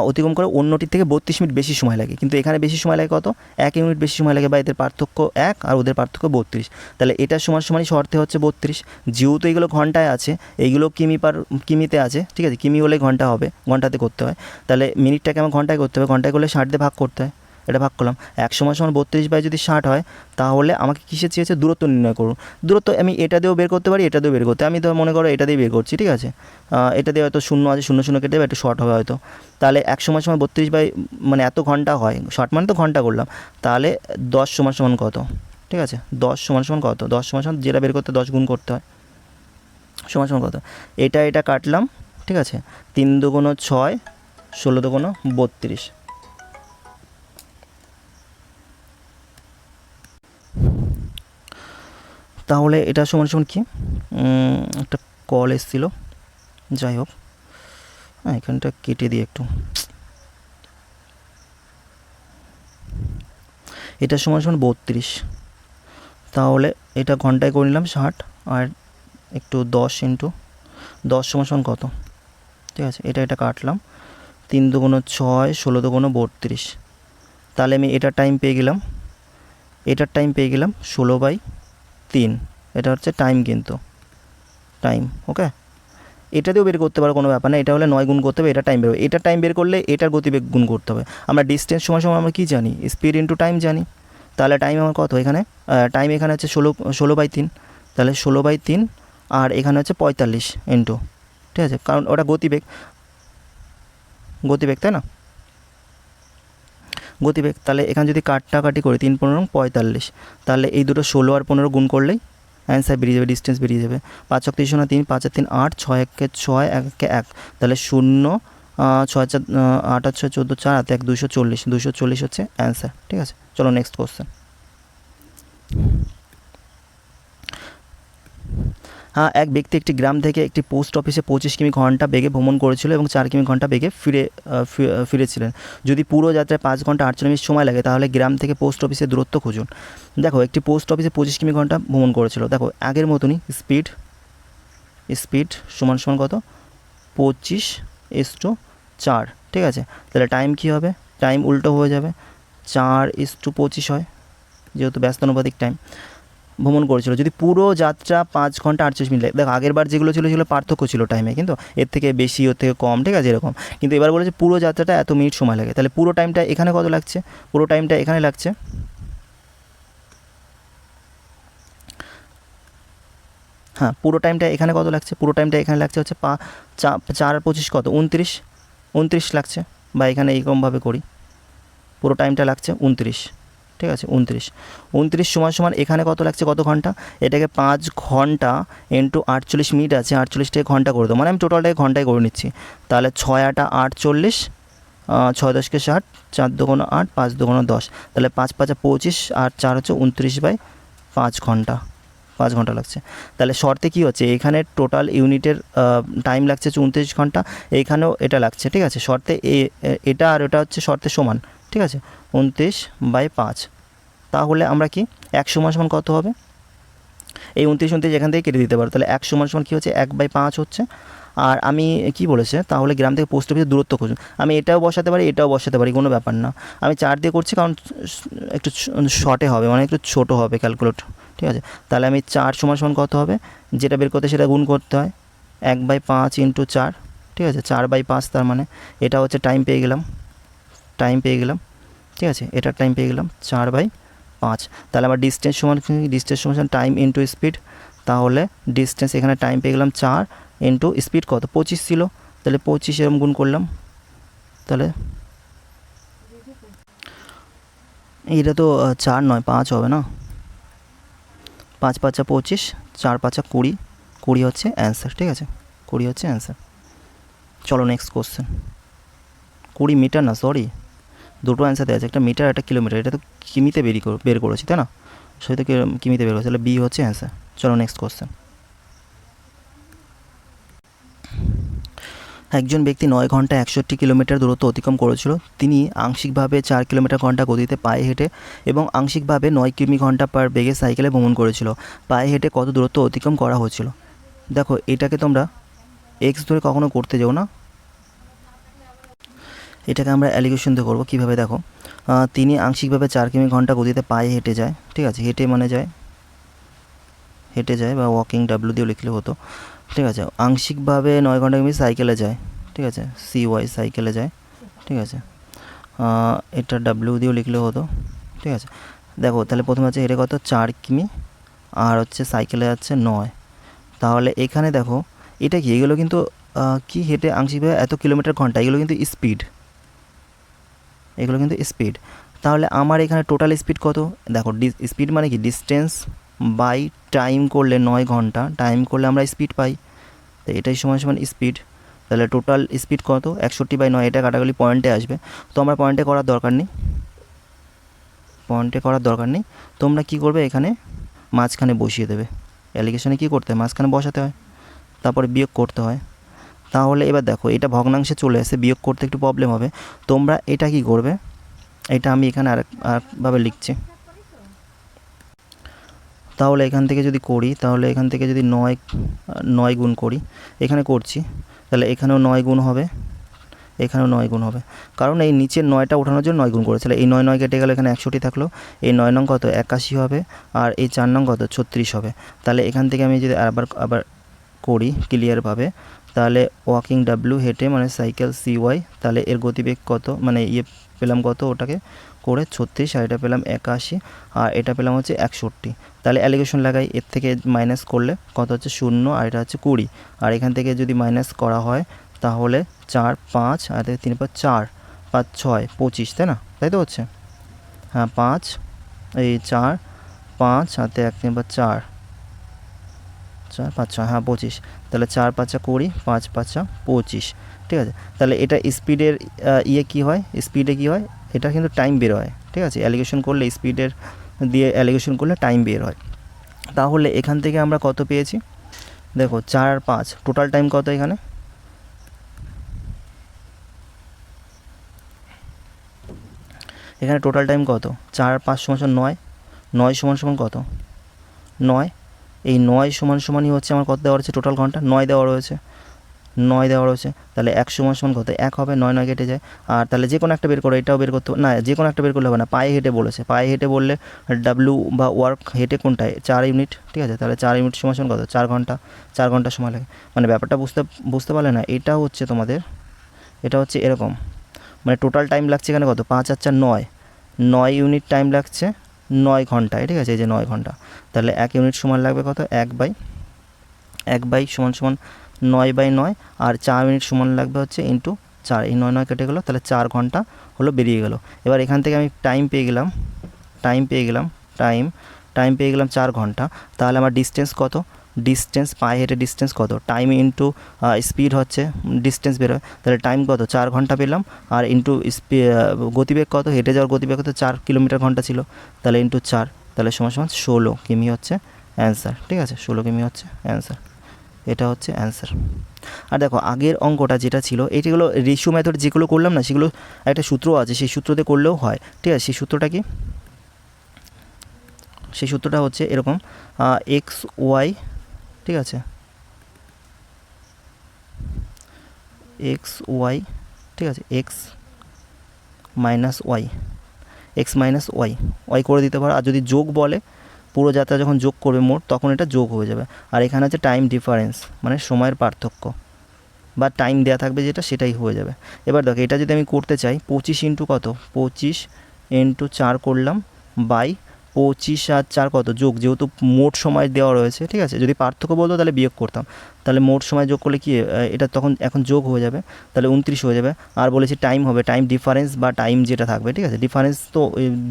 অতিক্রম করে অন্যটির থেকে 32 মিনিট বেশি সময় লাগে, কিন্তু এখানে বেশি সময় লাগে কত, 1 ইউনিট বেশি সময় লাগে, বা এদের পার্থক্য 1 আর ওদের পার্থক্য 32। তাহলে এটা সমান সমানই শর্তে হচ্ছে 32, যেহেতু এইগুলো ঘন্টায় আছে, এইগুলো কিমিতে আছে, ঠিক আছে, কিমি হলে ঘন্টা হবে, ঘন্টাতে করতে হয়। তাহলে মিনিটটাকে আমার ঘন্টায় করতে হবে, ঘন্টায় করলে 60 দিয়ে ভাগ করতে হয়, এটা ভাগ করলাম। 1 সমান সমান 32 যদি 60 হয়, তাহলে আমাকে কিসে চেয়েছে, দূরত্ব নির্ণয় করুন। দূরত্ব আমি এটা দিয়েও বের করতে পারি, এটা দিয়েও বের করতে, আমি তো মনে করো এটা দিয়ে বের করছি, ঠিক আছে। এটা দিয়ে হয়তো 0 আছে, 0 0 কেটে দেবে, একটু শর্ট হবে হয়তো। তাহলে 1 সমান সমান 32 মানে এত ঘন্টা হয়, শর্ট মানে তো ঘন্টা করলাম। তাহলে 10 সমান সমান কত, ঠিক আছে, 10 সমান সমান কত, 10 সমান সমান যেটা বের করতে 10 গুণ করতে হয়, সমান সমান কত, এটা কাটলাম, ঠিক আছে। 3 দুগুণ 6, 16 দুগুণ 32। তাহলে এটা সমান সমান কি, একটা কল এসেছিল, যাই হোক, হ্যাঁ এখানটা কেটে দিই একটু, এটা সমান সমান 32, তাহলে এটা ঘন্টায় করে নিলাম 60, আর একটু 10 ইন্টু 10 সমান সমান কত, ঠিক আছে, এটা কাটলাম, 3 দুগুণ 6, 16 দুগুণ 32। তাহলে আমি এটার টাইম পেয়ে গেলাম, 16/3, এটা হচ্ছে টাইম, কিন্তু টাইম, ওকে। এটা দিয়েও বের করতে পারো, কোনো ব্যাপার না, এটা হলে 9 গুণ করতে হবে, এটা টাইম বেরোবে, এটা টাইম বের করলে এটার গতিবেগ গুণ করতে হবে। আমরা ডিস্টেন্স সমান সমান আমরা কী জানি, স্পিড ইন্টু টাইম জানি। তাহলে টাইম আমার কত, এখানে টাইম এখানে হচ্ছে 16/3, তাহলে 16/3, আর এখানে হচ্ছে 45 ইন্টু, ঠিক আছে, কারণ ওটা গতিবেগ, তাই না, গতিবেগ। তাহলে এখানে যদি কাটাকাটি করি 3 15 45, তাহলে এই দুটো 16 আর 15 গুণ করলেই অ্যান্সার বেরিয়ে যাবে, ডিস্টেন্স বেরিয়ে যাবে। 5 × 3 = 3, 5 × 3 8, 6 × 1 6, 1 × 1, তাহলে 0, 6 4 8 আর 6 14, 4 হাতে 1, 240 হচ্ছে অ্যান্সার, ঠিক আছে। চলো নেক্সট কোশ্চেন। হ্যাঁ, এক ব্যক্তি একটি গ্রাম থেকে একটি পোস্ট অফিসে 25 কিমি ঘন্টা বেগে ভ্রমণ করেছিল এবং 4 কিমি ঘন্টা বেগে ফিরেছিলেন। যদি পুরো যাত্রায় 5 ঘন্টা 48 মিনিট সময় লাগে, তাহলে গ্রাম থেকে পোস্ট অফিসের দূরত্ব খুঁজুন। দেখো একটি পোস্ট অফিসে 25 কিমি ঘন্টা ভ্রমণ করেছিল, দেখো আগের মতনই স্পিড সমান সমান কত, 25:4, ঠিক আছে। তাহলে টাইম কী হবে, টাইম উল্টো হয়ে যাবে, 4:25 হয়, যেহেতু ব্যস্তানুপাতিক টাইম ভ্রমণ করেছিল। যদি পুরো যাত্রা 5 ঘন্টা 48 মিনিট লাগে, দেখো আগের বার যেগুলো ছিল সেগুলো পার্থক্য ছিল টাইমে, কিন্তু এর থেকে বেশি ওর থেকে কম, ঠিক আছে, এরকম। কিন্তু এবার বলেছে পুরো যাত্রাটা এত মিনিট সময় লাগে, তাহলে পুরো টাইমটা এখানে কত লাগছে, পুরো টাইমটা এখানে লাগছে, হ্যাঁ পুরো টাইমটা এখানে কত লাগছে, পুরো টাইমটা এখানে লাগছে হচ্ছে 4 আর 25 কত, 29 লাগছে, বা এখানে এইরকমভাবে করি, পুরো টাইমটা লাগছে 29, ঠিক আছে, 29 সমান সমান এখানে কত লাগছে, কত ঘন্টা, এটাকে 5 ঘন্টা ইন্টু 48 মিনিট আছে, 48টাকে ঘন্টা করে দেবো, মানে আমি টোটালটাকে ঘন্টায় করে নিচ্ছি। তাহলে 6 8 48, 6 10 কে 60, 4 2 8, 5 2 10, তাহলে 5 5 25, আর 4 হচ্ছে 29/5 ঘন্টা, 5 ঘন্টা লাগছে। তাহলে শর্তে কী হচ্ছে, এখানে টোটাল ইউনিটের টাইম লাগছে 29 ঘন্টা, এইখানেও এটা লাগছে, ঠিক আছে। শর্তে এটা আর এটা হচ্ছে শর্তে সমান, ঠিক আছে, 29/5। তাহলে আমরা কি 1 সমান সমান কত হবে, এই 29 এখান থেকে কেটে দিতে পারো, তাহলে 1 সমান সমান কী হচ্ছে 1/5 হচ্ছে। আর আমি কি বলেছে, তাহলে গ্রাম থেকে পোস্ট অফিসের দূরত্ব খুঁজুন। আমি এটাও বসাতে পারি, এটাও বসাতে পারি, কোনো ব্যাপার না। আমি 4 দিয়ে করছি কারণ একটু শর্টে হবে, মানে একটু ছোটো হবে ক্যালকুলেট, ঠিক আছে। তাহলে আমি 4 সমান সমান কত হবে, যেটা বের করতে সেটা গুণ করতে হয়, 1/5 × 4, ঠিক আছে, 4/5। তার মানে এটা হচ্ছে টাইম পেয়ে গেলাম, ঠিক আছে, এটার টাইম পেয়ে গেলাম 4/5। তাহলে আমার ডিস্টেন্স সমান টাইম ইন্টু স্পিড। তাহলে ডিস্টেন্স এখানে টাইম পেয়ে গেলাম 4 ইন্টু স্পিড কত 25 ছিল, তাহলে 25 এরকম গুণ করলাম। তাহলে এটা তো 4 নয় 5 হবে না, 5 × 5 = 25, 4 × 5 = 20, 20 হচ্ছে অ্যান্সার, ঠিক আছে, 20 হচ্ছে অ্যান্সার। চলো নেক্সট কোশ্চেন। 20 মিটার না, সরি, দুটো অ্যান্সার দেওয়া আছে, একটা মিটার একটা কিলোমিটার, এটা তো কিমিতে বের করেছি তাই না, সেই তো কিমিতে বের করেছি, তাহলে বি হচ্ছে অ্যান্সার। চলো নেক্সট কোশ্চেন। একজন ব্যক্তি 9 ঘন্টা 61 কিলোমিটার দূরত্ব অতিক্রম করেছিল। তিনি আংশিকভাবে 4 কিলোমিটার ঘন্টা গতিতে পায়ে হেঁটে এবং আংশিকভাবে 9 কিমি ঘন্টা পার বেগে সাইকেলে ভ্রমণ করেছিল। পায়ে হেঁটে কত দূরত্ব অতিক্রম করা হয়েছিল? দেখো এটাকে তোমরা এক্স ধরে কখনো করতে যাও না, এটাকে আমরা অ্যালিগেশন দিয়ে করবো। কীভাবে দেখো, তিনি আংশিকভাবে 4 কিমি ঘন্টা গতিতে পায়ে হেঁটে যায়, ঠিক আছে, হেঁটে যায় বা ওয়াকিং ডাব্লিউ দিয়েও লিখলে হতো, ঠিক আছে। আংশিকভাবে 9 ঘন্টা কিমি সাইকেলে যায়, ঠিক আছে, CY সাইকেলে যায়, ঠিক আছে, এটা ডাব্লিউ দিয়েও লিখলে হতো, ঠিক আছে। দেখো তাহলে প্রথমে হচ্ছে হেঁটে কত 4 কিমি আর হচ্ছে সাইকেলে যাচ্ছে 9। তাহলে এখানে দেখো এটা কি, এগুলো কিন্তু কি হেঁটে আংশিকভাবে এত কিলোমিটার ঘন্টা, এগুলো কিন্তু স্পিড, তাহলে আমার এখানে টোটাল স্পিড কত, দেখো স্পিড মানে কি ডিস্টেন্স বাই টাইম করলে 9 ঘন্টা, টাইম করলে আমরা স্পিড পাই, তো এটাই সমান সমান স্পিড। তাহলে টোটাল স্পিড কত 61/9, এটা কাটাকাটি পয়েন্টে আসবে, তো আমরা পয়েন্টে করার দরকার নেই, তোমরা কি করবে এখানে মাঝখানে বসিয়ে দেবে, অ্যালিগেশনে কী করতে হয় মাঝখানে বসাতে হয়, তারপরে বিয়োগ করতে হয়। তাহলে এবার দেখো এটা ভগ্নাংশে চলে আসে, বিয়োগ করতে একটু প্রবলেম হবে, তোমরা এটা কি করবে, এটা আমি এখানে আরেকভাবে লিখছি। তাহলে এখান থেকে যদি করি, তাহলে এখান থেকে যদি 9 গুণ করি, এখানে করছি, তাহলে এখানেও 9 গুণ হবে, এখানেও 9 গুণ হবে, কারণ এই নিচের 9টা ওঠানোর জন্য 9 গুণ করেছে। তাহলে এই 9 কেটে গেল, এখানে 61 থাকলো, এই 9 নং কত 81 হবে, আর এই 4 নং কত 36 হবে। তাহলে এখান থেকে আমি যদি আবার করি ক্লিয়ারভাবে, তাহলে ওয়াকিং ডাব্লিউ হেঁটে মানে সাইকেল CY, তাহলে এর গতিবেগ কত, মানে পেলাম কত, ওটাকে করে 36, আর এটা পেলাম 81, আর এটা পেলাম হচ্ছে 61। তাহলে অ্যালিগেশন লাগাই, এর থেকে মাইনাস করলে কত হচ্ছে 0, আর এটা হচ্ছে 20, আর এখান থেকে যদি মাইনাস করা হয় তাহলে 4 5 আর 3 5 4 5 6 25, তাই না, তাই তো হচ্ছে, হ্যাঁ 5 এই 4 5 হাতে 1 3 5 4 4 5 6, হ্যাঁ 25, তাহলে 4 5 20, 5 5 25, ঠিক আছে। তাহলে এটা স্পিডের কী হয়, এটা কিন্তু টাইম বের হয়, ঠিক আছে, অ্যালিগেশন করলে স্পিডের দিয়ে অ্যালিগেশন করলে টাইম বের হয়। তাহলে এখান থেকে আমরা কত পেয়েছি, দেখো 4 আর 5 টোটাল টাইম কত, এখানে টোটাল টাইম কত, 4 আর 5 সমান 9, 9 সমান সমান কত 9, এই 9 সমান সমানই হচ্ছে আমার কত দেওয়া রয়েছে, টোটাল ঘন্টা 9 দেওয়া রয়েছে, তাহলে 1 সমান সমান কত 1 হবে, 9 কেটে যায়। আর তাহলে যে কোনো একটা বের করো, এটাও বের করতে না, যে কোনো একটা বের করলে হবে না, পায়ে হেঁটে বলেছে, পায়ে হেঁটে বললে ডাব্লিউ বা ওয়ার্ক হেঁটে কোনটায় 4 ইউনিট, ঠিক আছে, তাহলে 4 ইউনিট সমান সমান কত 4 ঘন্টা, 4 ঘন্টা সময় লাগে, মানে ব্যাপারটা বুঝতে পারলে না, এটা হচ্ছে তোমাদের, এটা হচ্ছে এরকম, মানে টোটাল টাইম লাগছে এখানে কত 5 আর 4 9 ইউনিট টাইম লাগছে 9 ঘন্টায়, ঠিক আছে, এই যে 9 ঘন্টা, তাহলে 1 ইউনিট সময় লাগবে কত 1/1 সমান সমান 9/9, আর 4 মিনিট সমান লাগবে হচ্ছে ইন্টু 4, এই 9 কেটে গেলো, তাহলে 4 ঘন্টা হলো বেরিয়ে গেল। এবার এখান থেকে আমি টাইম পেয়ে গেলাম 4 ঘন্টা, তাহলে আমার ডিস্টেন্স কত, পায়ে হেঁটে ডিস্টেন্স কত, টাইম ইন্টু স্পিড হচ্ছে ডিস্টেন্স বেরোয়, তাহলে টাইম কত 4 ঘন্টা পেলাম, আর ইন্টু গতিবেগ কত, হেঁটে যাওয়ার গতিবেগ কত 4 কিলোমিটার ঘন্টা ছিল, তাহলে ইন্টু 4, তাহলে সমান সমান 16 কিমি হচ্ছে অ্যান্সার, ঠিক আছে, 16 কিমি হচ্ছে অ্যান্সার, এটা হচ্ছে অ্যান্সার। আর দেখো আগের অঙ্কটা যেটা ছিল এটিগুলো রেশিও মেথড যেগুলো করলাম না, সেগুলো একটা সূত্র আছে, সেই সূত্রতে করলেও হয়, ঠিক আছে। সেই সূত্রটা কি, সেই সূত্রটা হচ্ছে এরকম, এক্স ওয়াই, ঠিক আছে, এক্স ওয়াই, ঠিক আছে, x minus y, x minus y, y করে দিতে পারো। আর যদি যোগ বলে, পুরো যাত্রা যখন যোগ করবে মোট, তখন এটা যোগ হয়ে যাবে। আর এখানে আছে টাইম ডিফারেন্স, মানে সময়ের পার্থক্য বা টাইম দেওয়া থাকবে যেটা, সেটাই হয়ে যাবে। এবার দেখো এটা যদি আমি করতে চাই, 25 ইন্টু কত, 25 ইন্টু 4 করলাম বাই 25 আর 4 কত যোগ, যেহেতু মোট সময় দেওয়া রয়েছে, ঠিক আছে। যদি পার্থক্য বলতো তাহলে বিয়োগ করতাম, তাহলে মোট সময় যোগ করলে কি এটা তখন এখন যোগ হয়ে যাবে, তাহলে 29 হয়ে যাবে। আর বলেছি টাইম হবে টাইম ডিফারেন্স বা টাইম যেটা থাকবে, ঠিক আছে। ডিফারেন্স তো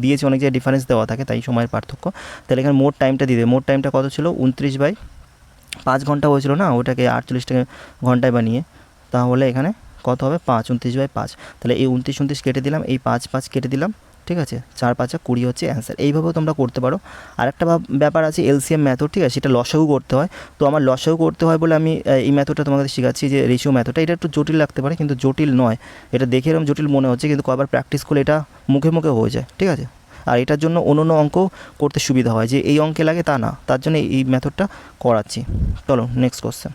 দিয়েছে অনেক জায়গায়, ডিফারেন্স দেওয়া থাকে, তাই সময়ের পার্থক্য। তাহলে এখানে মোট টাইমটা দিয়ে দেবে, মোট টাইমটা কত ছিল, 29/5 ঘন্টা হয়েছিল না, ওটাকে 48 ঘন্টায় বানিয়ে, তাহলে এখানে কত হবে, 5, 29/5। তাহলে এই 29 কেটে দিলাম, এই 5 কেটে দিলাম, ঠিক আছে, 4 5 20 হচ্ছে অ্যান্সার। এইভাবেও তোমরা করতে পারো। আরেকটা ব্যাপার আছে এলসিএম মেথড, ঠিক আছে, সেটা লসাগু করতে হয়। তো আমার লসাগু করতে হয় বলে আমি এই মেথডটা তোমাদের শেখাচ্ছি, যে রেশিও মেথডটা। এটা একটু জটিল লাগতে পারে, কিন্তু জটিল নয়। এটা দেখে এরকম জটিল মনে হচ্ছে, কিন্তু কয়েকবার প্র্যাকটিস করলে এটা মুখে মুখে হয়ে যায়, ঠিক আছে। আর এটার জন্য অন্য অঙ্ক করতে সুবিধা হয়, যে এই অঙ্কে লাগে তা না, তার জন্য এই মেথডটা করাচ্ছি। চলো নেক্সট কোশ্চেন।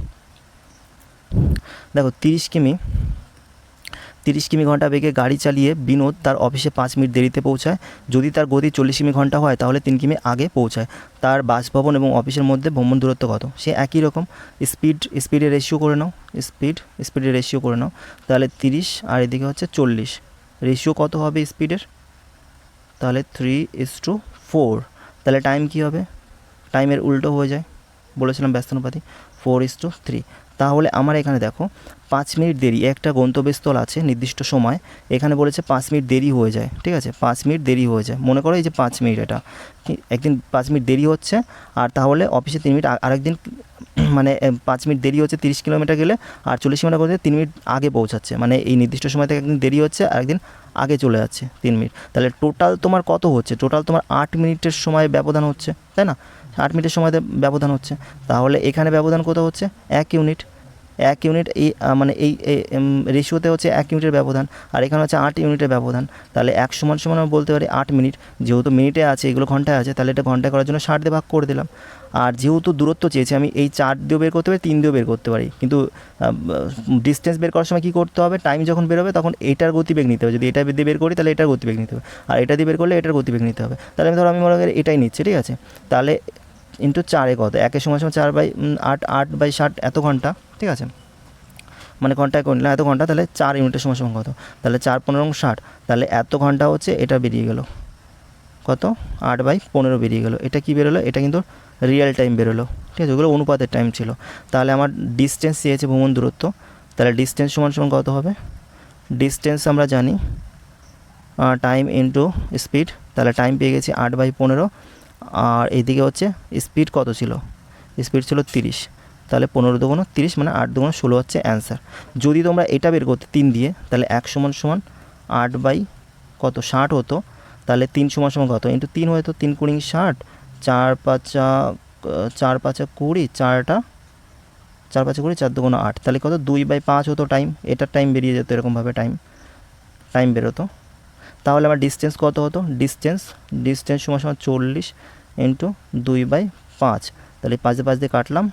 দেখো 30 কিমি ঘন্টা বেগে গাড়ি চালিয়ে বিনোদ তার অফিসে 5 মিনিট দেরিতে পৌঁছায়। যদি তার গতি 40 কিমি ঘন্টা হয়, তাহলে 3 কিমি আগে পৌঁছায়। তার বাসভবন এবং অফিসের মধ্যে ভ্রমণ দূরত্ব কত? সে একই রকম, স্পিডের রেশিও করে নাও, স্পিডের রেশিও করে নাও। তাহলে 30 আর এদিকে হচ্ছে 40, রেশিও কত হবে স্পিডের? তাহলে 3:4। তাহলে টাইম কী হবে? টাইমের উল্টো হয়ে যায়, বলেছিলাম ব্যস্তানুপাতি, 4:3। তাহলে আমার এখানে দেখো 5 মিনিট দেরি, একটা গন্তব্যস্থল আছে নির্দিষ্ট সময়, এখানে বলেছে 5 মিনিট দেরি হয়ে যায়, ঠিক আছে, 5 মিনিট দেরি হয়ে যায়। মনে করো এই যে 5 মিনিট, এটা একদিন 5 মিনিট দেরি হচ্ছে, আর তাহলে অফিসে 3 মিনিট আরেকদিন, মানে 5 মিনিট দেরি হচ্ছে 30 কিলোমিটার গেলে, আর 40 কিলোমিটার করতে 3 মিনিট আগে পৌঁছাচ্ছে, মানে এই নির্দিষ্ট সময় থেকে একদিন দেরি হচ্ছে আর একদিন আগে চলে যাচ্ছে 3 মিনিট। তাহলে টোটাল তোমার কত হচ্ছে? টোটাল তোমার 8 মিনিটের সময় ব্যবধান হচ্ছে, তাই না? 8 মিনিটের সময় ব্যবধান হচ্ছে। তাহলে এখানে ব্যবধান কত হচ্ছে? 1 ইউনিট। 1 ইউনিট, এই মানে এই রেশিওতে হচ্ছে 1 ইউনিটের ব্যবধান, আর এখানে হচ্ছে 8 ইউনিটের ব্যবধান। তাহলে 1 সমান আমরা বলতে পারি 8 মিনিট। যেহেতু মিনিটে আছে, এগুলো ঘন্টায় আছে, তাহলে এটা ঘন্টায় করার জন্য 60 দিয়ে ভাগ করে দিলাম। আর যেহেতু দূরত্ব চেয়েছি, আমি এই 4 দিয়েও বের করতে পারি, 3 দিয়েও বের করতে পারি, কিন্তু ডিস্টেন্স বের করার সময় কী করতে হবে? টাইম যখন বেরোবে তখন এটার গতিবেগ নিতে হবে। যদি এটা দিয়ে বের করি তাহলে এটার গতিবেগ নিতে হবে, আর এটা দিয়ে বের করলে এটার গতিবেগ নিতে হবে। তাহলে আমি মনে করি এটাই নিচ্ছি, ঠিক আছে। তাহলে ইন্টু 4 কত? 1 সময় 4/8, 8/60 এত ঘন্টা, ঠিক আছে, মানে ঘন্টায় করলাম এত ঘন্টা, তাহলে 4 ইউনিটের সময় কত? তাহলে 4×15=60, তাহলে এত ঘন্টা হচ্ছে, এটা বেরিয়ে গেল কত? 8/15 বেরিয়ে গেল। এটা কি বেরোলো? এটা কিন্তু রিয়েল টাইম বেরোলো, ঠিক আছে, ওগুলো অনুপাতের টাইম ছিল। তাহলে আমার ডিস্টেন্স চেয়েছে, ভ্রমণ দূরত্ব, তাহলে ডিস্টেন্স সমান কত হবে? ডিস্টেন্স আমরা জানি টাইম ইন্টু স্পিড, তাহলে টাইম পেয়ে গেছি 8/15, আর এইদিকে হচ্ছে স্পিড কত ছিল? স্পিড ছিল 30, তাহলে 15 দুগুণ 30, মানে 8 দুগুণ 16 হচ্ছে অ্যান্সার। যদি তোমরা এটা বের করতে 3 দিয়ে, তাহলে 1 সমান 8/60 হতো, তাহলে 3 সমান কত? ইন্টু 3 হয়তো, 3 কুড়ি 60, 4 5 20, 4 5 20, 4 দুগুণ 8, তাহলে কত? 2/5 হতো টাইম। এটার টাইম বেরিয়ে যেত এরকমভাবে, টাইম বেরোতো। তাহলে আমার ডিস্টেন্স কত হতো? ডিস্টেন্স সমান 40 ইন্টু 2/5, তাহলে 5 দিয়ে কাটলাম,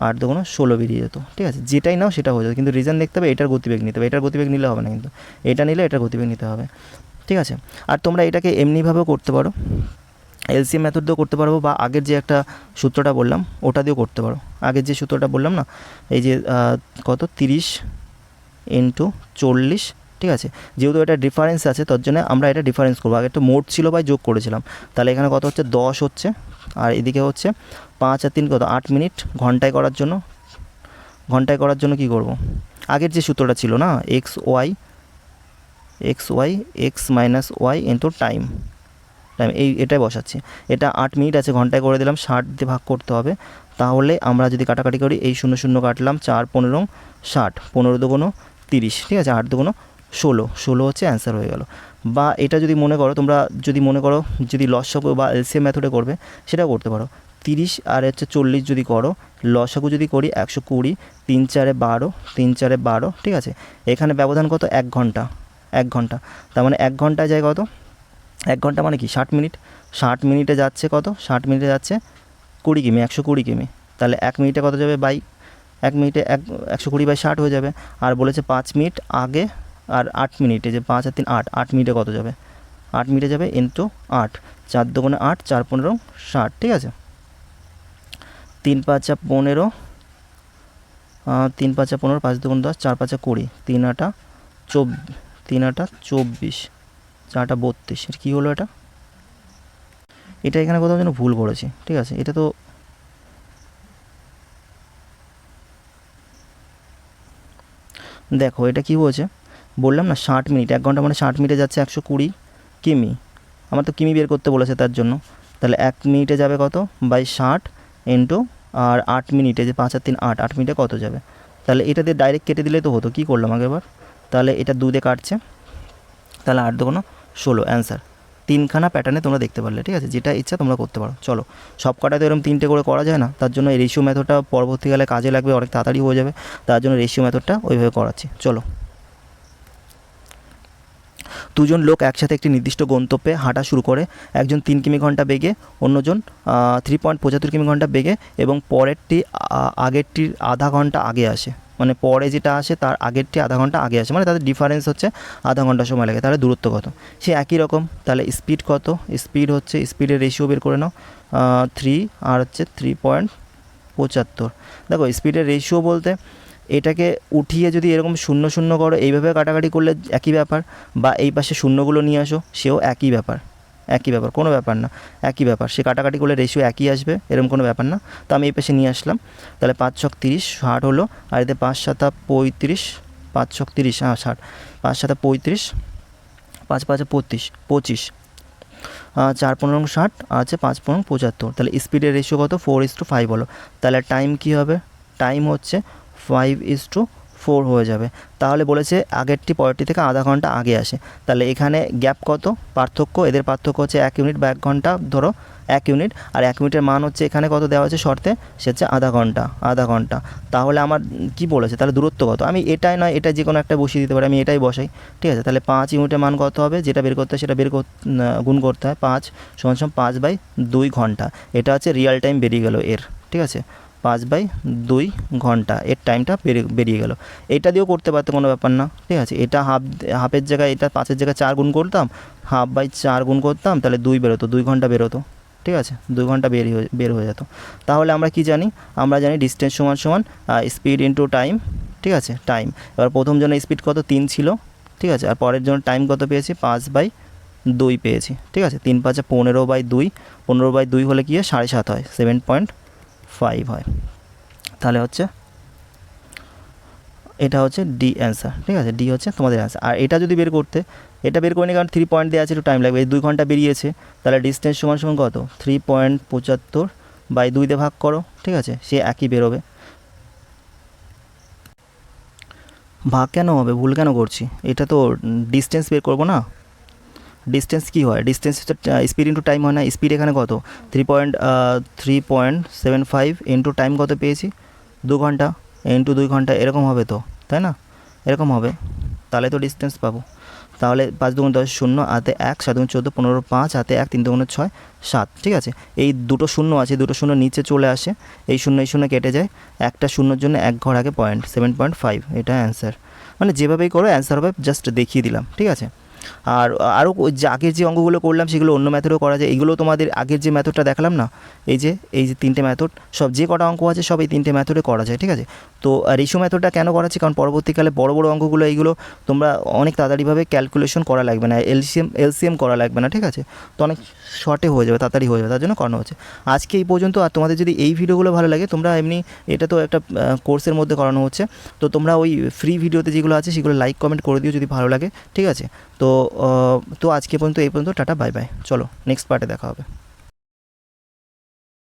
8 দুগুণ 16 বেরিয়ে যেত, ঠিক আছে। যেটাই নাও সেটা হয়ে যেত, কিন্তু রিজন দেখতে হবে, এটার গতিবেগ নিতে হবে। এটার গতিবেগ নিলে হবে না, কিন্তু এটা নিলে এটার গতিবেগ নিতে হবে, ঠিক আছে। আর তোমরা এটাকে এমনিভাবেও করতে পারো, এলসিএম মেথড দিয়েও করতে পারবো, বা আগের যে একটা সূত্রটা বললাম ওটা দিয়েও করতে পারো। আগের যে সূত্রটা বললাম না, এই যে কত 30 ইন্টু 40, ঠিক আছে। যেহেতু এটা ডিফারেন্স আছে, তার জন্য আমরা এটা ডিফারেন্স করবো। আগে একটা মোট ছিল, বাই যোগ করেছিলাম, তাহলে এখানে কত হচ্ছে? 10 হচ্ছে, আর এদিকে হচ্ছে 5 আর 3 কত? 8 মিনিট। ঘন্টায় করার জন্য কী করব? আগের যে সূত্রটা ছিল না, x y x minus y into time, এটাই বসাচ্ছি। এটা 8 মিনিট আছে, ঘন্টায় করে দিলাম, 60 দিয়ে ভাগ করতে হবে। তাহলে আমরা যদি কাটাকাটি করি, এই 0 0 কাটলাম, 4 15 60, 15 দুগুণ 30, ঠিক আছে, 8 দুগুণ 16 হচ্ছে অ্যান্সার হয়ে গেল। বা এটা যদি মনে করো তোমরা, যদি লসাগু বা এলসিএম মেথডে করবে, সেটাও করতে পারো। 30 আর হচ্ছে 40 যদি করো, লসাগু যদি করি 120, 3 4 12, 3 4 12, ঠিক আছে। এখানে ব্যবধান কত? 1 ঘন্টা, 1 ঘন্টা। তার মানে 1 ঘন্টায় যায় কত? 1 ঘন্টা মানে কি 60 মিনিট। 60 মিনিটে যাচ্ছে কত? 60 মিনিটে যাচ্ছে 20 কিমি, 120 কিমি। তাহলে 1 মিনিটে কত যাবে? 1 মিনিটে 120/60 হয়ে যাবে। আর বলেছে 5 মিনিট আগে আর 8 মিনিটে, যে 5 আর 3 8, 8 মিনিটে কত যাবে? 8 মিনিটে যাবে ইন্টু 8, 4 দুগুণে 8, 4 15 60, ঠিক আছে। 3 5 15, 3 5 15, 5 দুগুণ 10, 4 5 20, 3 8 24, 3 8 24, 4 32। এটা কী হলো? এটা এখানে কোথাও যেন ভুল করেছি, ঠিক আছে। এটা তো দেখো এটা কী হয়েছে বললাম না, 60 মিনিট, 1 ঘন্টা মানে 60 মিনিটে যাচ্ছে 120 কিমি। আমার তো কিমি বের করতে বলেছে তার জন্য। তাহলে 1 মিনিটে যাবে কত? বাই 60 ইন্টু, আর 8 মিনিটে, যে 5 আর 3 8, 8 মিনিটে কত যাবে? তাহলে এটা দিয়ে ডাইরেক্ট কেটে দিলে তো হতো। কী করলাম আগেরবার? তাহলে এটা 2 দিয়ে কাটছে, তাহলে 8 দুগুণ 16, অ্যান্সার। 3খানা প্যাটার্নে তোমরা দেখতে পারলে, ঠিক আছে। যেটা ইচ্ছা তোমরা করতে পারো। চলো, সব কটায় তো এরকম 3টে করে করা যায় না, তার জন্য এই রেশিও মেথডটা পরবর্তীকালে কাজে লাগবে, অনেক তাড়াতাড়ি হয়ে যাবে, তার জন্য রেশিও মেথডটা ওইভাবে করাচ্ছি। চলো, দুজন লোক একসাথে একটি নির্দিষ্ট গন্তব্যে হাঁটা শুরু করে। একজন 3 কিমি ঘন্টা বেগে, অন্যজন 3.75 কিমি ঘন্টা বেগে, এবং পরেরটি আগেরটির আধা ঘন্টা আগে আসে। মানে পরে যেটা আসে তার আগেরটি আধা ঘন্টা আগে আসে, মানে তাদের ডিফারেন্স হচ্ছে আধা ঘন্টা সময় লাগে। তাহলে দূরত্ব কত? সে একই রকম। তাহলে স্পিড কত? স্পিড হচ্ছে, স্পিডের রেশিও বের করে নাও, 3 আর হচ্ছে 3.75। দেখো স্পিডের রেশিও বলতে এটাকে উঠিয়ে যদি এরকম 0 0 করো, এইভাবে কাটাকাটি করলে একই ব্যাপার, বা এই পাশে শূন্যগুলো নিয়ে আসো, সেও একই ব্যাপার, একই ব্যাপার, কোনো ব্যাপার না, একই ব্যাপার। সে কাটাকাটি করলে রেশিও একই আসবে, এরকম কোনো ব্যাপার না। তো আমি এই পাশে নিয়ে আসলাম। তাহলে 5 6 30, 60 হলো। আর এতে 5 7 35, 5 6 30, 60, 5 7 35, 5 5 25, 25, 4 15 60, আর আছে 5 15 75। তাহলে স্পিডের রেশিও কত? 4:5 হলো। তাহলে টাইম কী হবে? টাইম হচ্ছে 5:4 হয়ে যাবে। তাহলে বলেছে আগেরটি পরেরটি থেকে আধা ঘন্টা আগে আসে। তাহলে এখানে গ্যাপ কত? পার্থক্য, এদের পার্থক্য হচ্ছে 1 ইউনিট বা 1 ঘন্টা, ধরো 1 ইউনিট। আর 1 মিনিটের মান হচ্ছে এখানে কত দেওয়া আছে শর্তে? সে হচ্ছে আধা ঘন্টা, আধা ঘন্টা। তাহলে আমার কি বলেছে? তাহলে দূরত্ব কত? আমি এটাই নয়, এটা যে কোনো একটা বসিয়ে দিতে পারি, আমি এটাই বসাই, ঠিক আছে। তাহলে 5 ইউনিটের মান কত হবে? যেটা বের করতে হয় সেটা গুণ করতে হয়। 5 = 5/2 ঘন্টা। এটা হচ্ছে রিয়েল টাইম বেরিয়ে গেল এর, ঠিক আছে। 5/2 ঘন্টা এর টাইমটা বেরিয়ে গেল। এটা দিয়েও করতে পারতে, কোনো ব্যাপার না, ঠিক আছে। এটা হাফের জায়গায়, এটা 5-এর জায়গায় 4 গুণ করতাম, 1/2/4 গুণ করতাম, তাহলে 2 বেরোতো, 2 ঘন্টা বেরোতো, ঠিক আছে। 2 ঘন্টা বের হয়ে যেত। তাহলে আমরা কি জানি? আমরা জানি ডিস্টেন্স সমান স্পিড ইন্টু টাইম, ঠিক আছে, টাইম। এবার প্রথম জনের স্পিড কত? 3 ছিল, ঠিক আছে। আর পরের জন্য টাইম কত পেয়েছি? 5/2 পেয়েছি, ঠিক আছে। 3 5 15/2, 15/2 হলে কি হয়? 7.5 হয়, 7.5 হয়। তাহলে হচ্ছে এটা হচ্ছে ডি অ্যান্সার, ঠিক আছে। ডি হচ্ছে তোমাদের অ্যান্সার। আর এটা যদি বের করতে, এটা বের করে নি, কারণ 3 পয়েন্ট দেওয়া আছে, একটু টাইম লাগবে। এই 2 ঘন্টা বেরিয়েছে, তাহলে ডিস্টেন্স সমান কত? 3.75/2 দিয়ে ভাগ করো, ঠিক আছে, সে একই বেরোবে। ভাগ কেন হবে? ভুল কেন করছি? এটা তো ডিস্টেন্স বের করবো না। ডিস্টেন্স কী হয়? ডিস্টেন্স হচ্ছে স্পিড ইন্টু টাইম হয় না? স্পিড এখানে কত? 3.75 ইন্টু টাইম কত পেয়েছি? 2 ঘন্টা, ইন্টু 2 ঘন্টা, এরকম হবে তো, তাই না? এরকম হবে, তাহলে তো ডিস্টেন্স পাবো। তাহলে 5 দুগুণ 10, 0, হাতে 1, 7 দুগুণ 14, 15, 5, হাতে 1, 3 দুগুণ 6, 7, ঠিক আছে। এই দুটো শূন্য আছে, দুটো শূন্য নিচে চলে আসে, এই শূন্য কেটে যায়, একটা শূন্যর জন্য 1 ঘর আগে পয়েন্ট, 7.5, এটা অ্যান্সার। মানে যেভাবেই করো অ্যান্সার হবে, জাস্ট দেখিয়ে দিলাম, ঠিক আছে। আর আরও যে আগের যে অঙ্কগুলো করলাম সেগুলো অন্য মেথডেও করা যায়। এগুলো তোমাদের আগের যে মেথডটা দেখালাম না, এই যে 3টে মেথড, সব যে কটা অঙ্ক আছে সব এই 3টে মেথডে করা যায়, ঠিক আছে। তো রেশিও মেথডটা কেন করাচ্ছি? কারণ পরবর্তীকালে বড় বড় অঙ্কগুলো এইগুলো তোমরা অনেক তাড়াতাড়িভাবে ক্যালকুলেশন করা লাগবে না, এলসিএম করা লাগবে না, ঠিক আছে। তো অনেক শর্টে হয়ে যাবে, তাড়াতাড়ি হয়ে যাবে, তার জন্য করানো হচ্ছে। আজকে এই পর্যন্ত। আর তোমাদের যদি এই ভিডিওগুলো ভালো লাগে, তোমরা এমনি, এটা তো একটা কোর্সের মধ্যে করানো হচ্ছে, তো তোমরা ওই ফ্রি ভিডিওতে যেগুলো আছে সেগুলো লাইক কমেন্ট করে দিও যদি ভালো লাগে, ঠিক আছে। তো আজকে পর্যন্ত এই পর্যন্ত, টাটা, বাই বাই। চলো নেক্সট পার্টে দেখা হবে।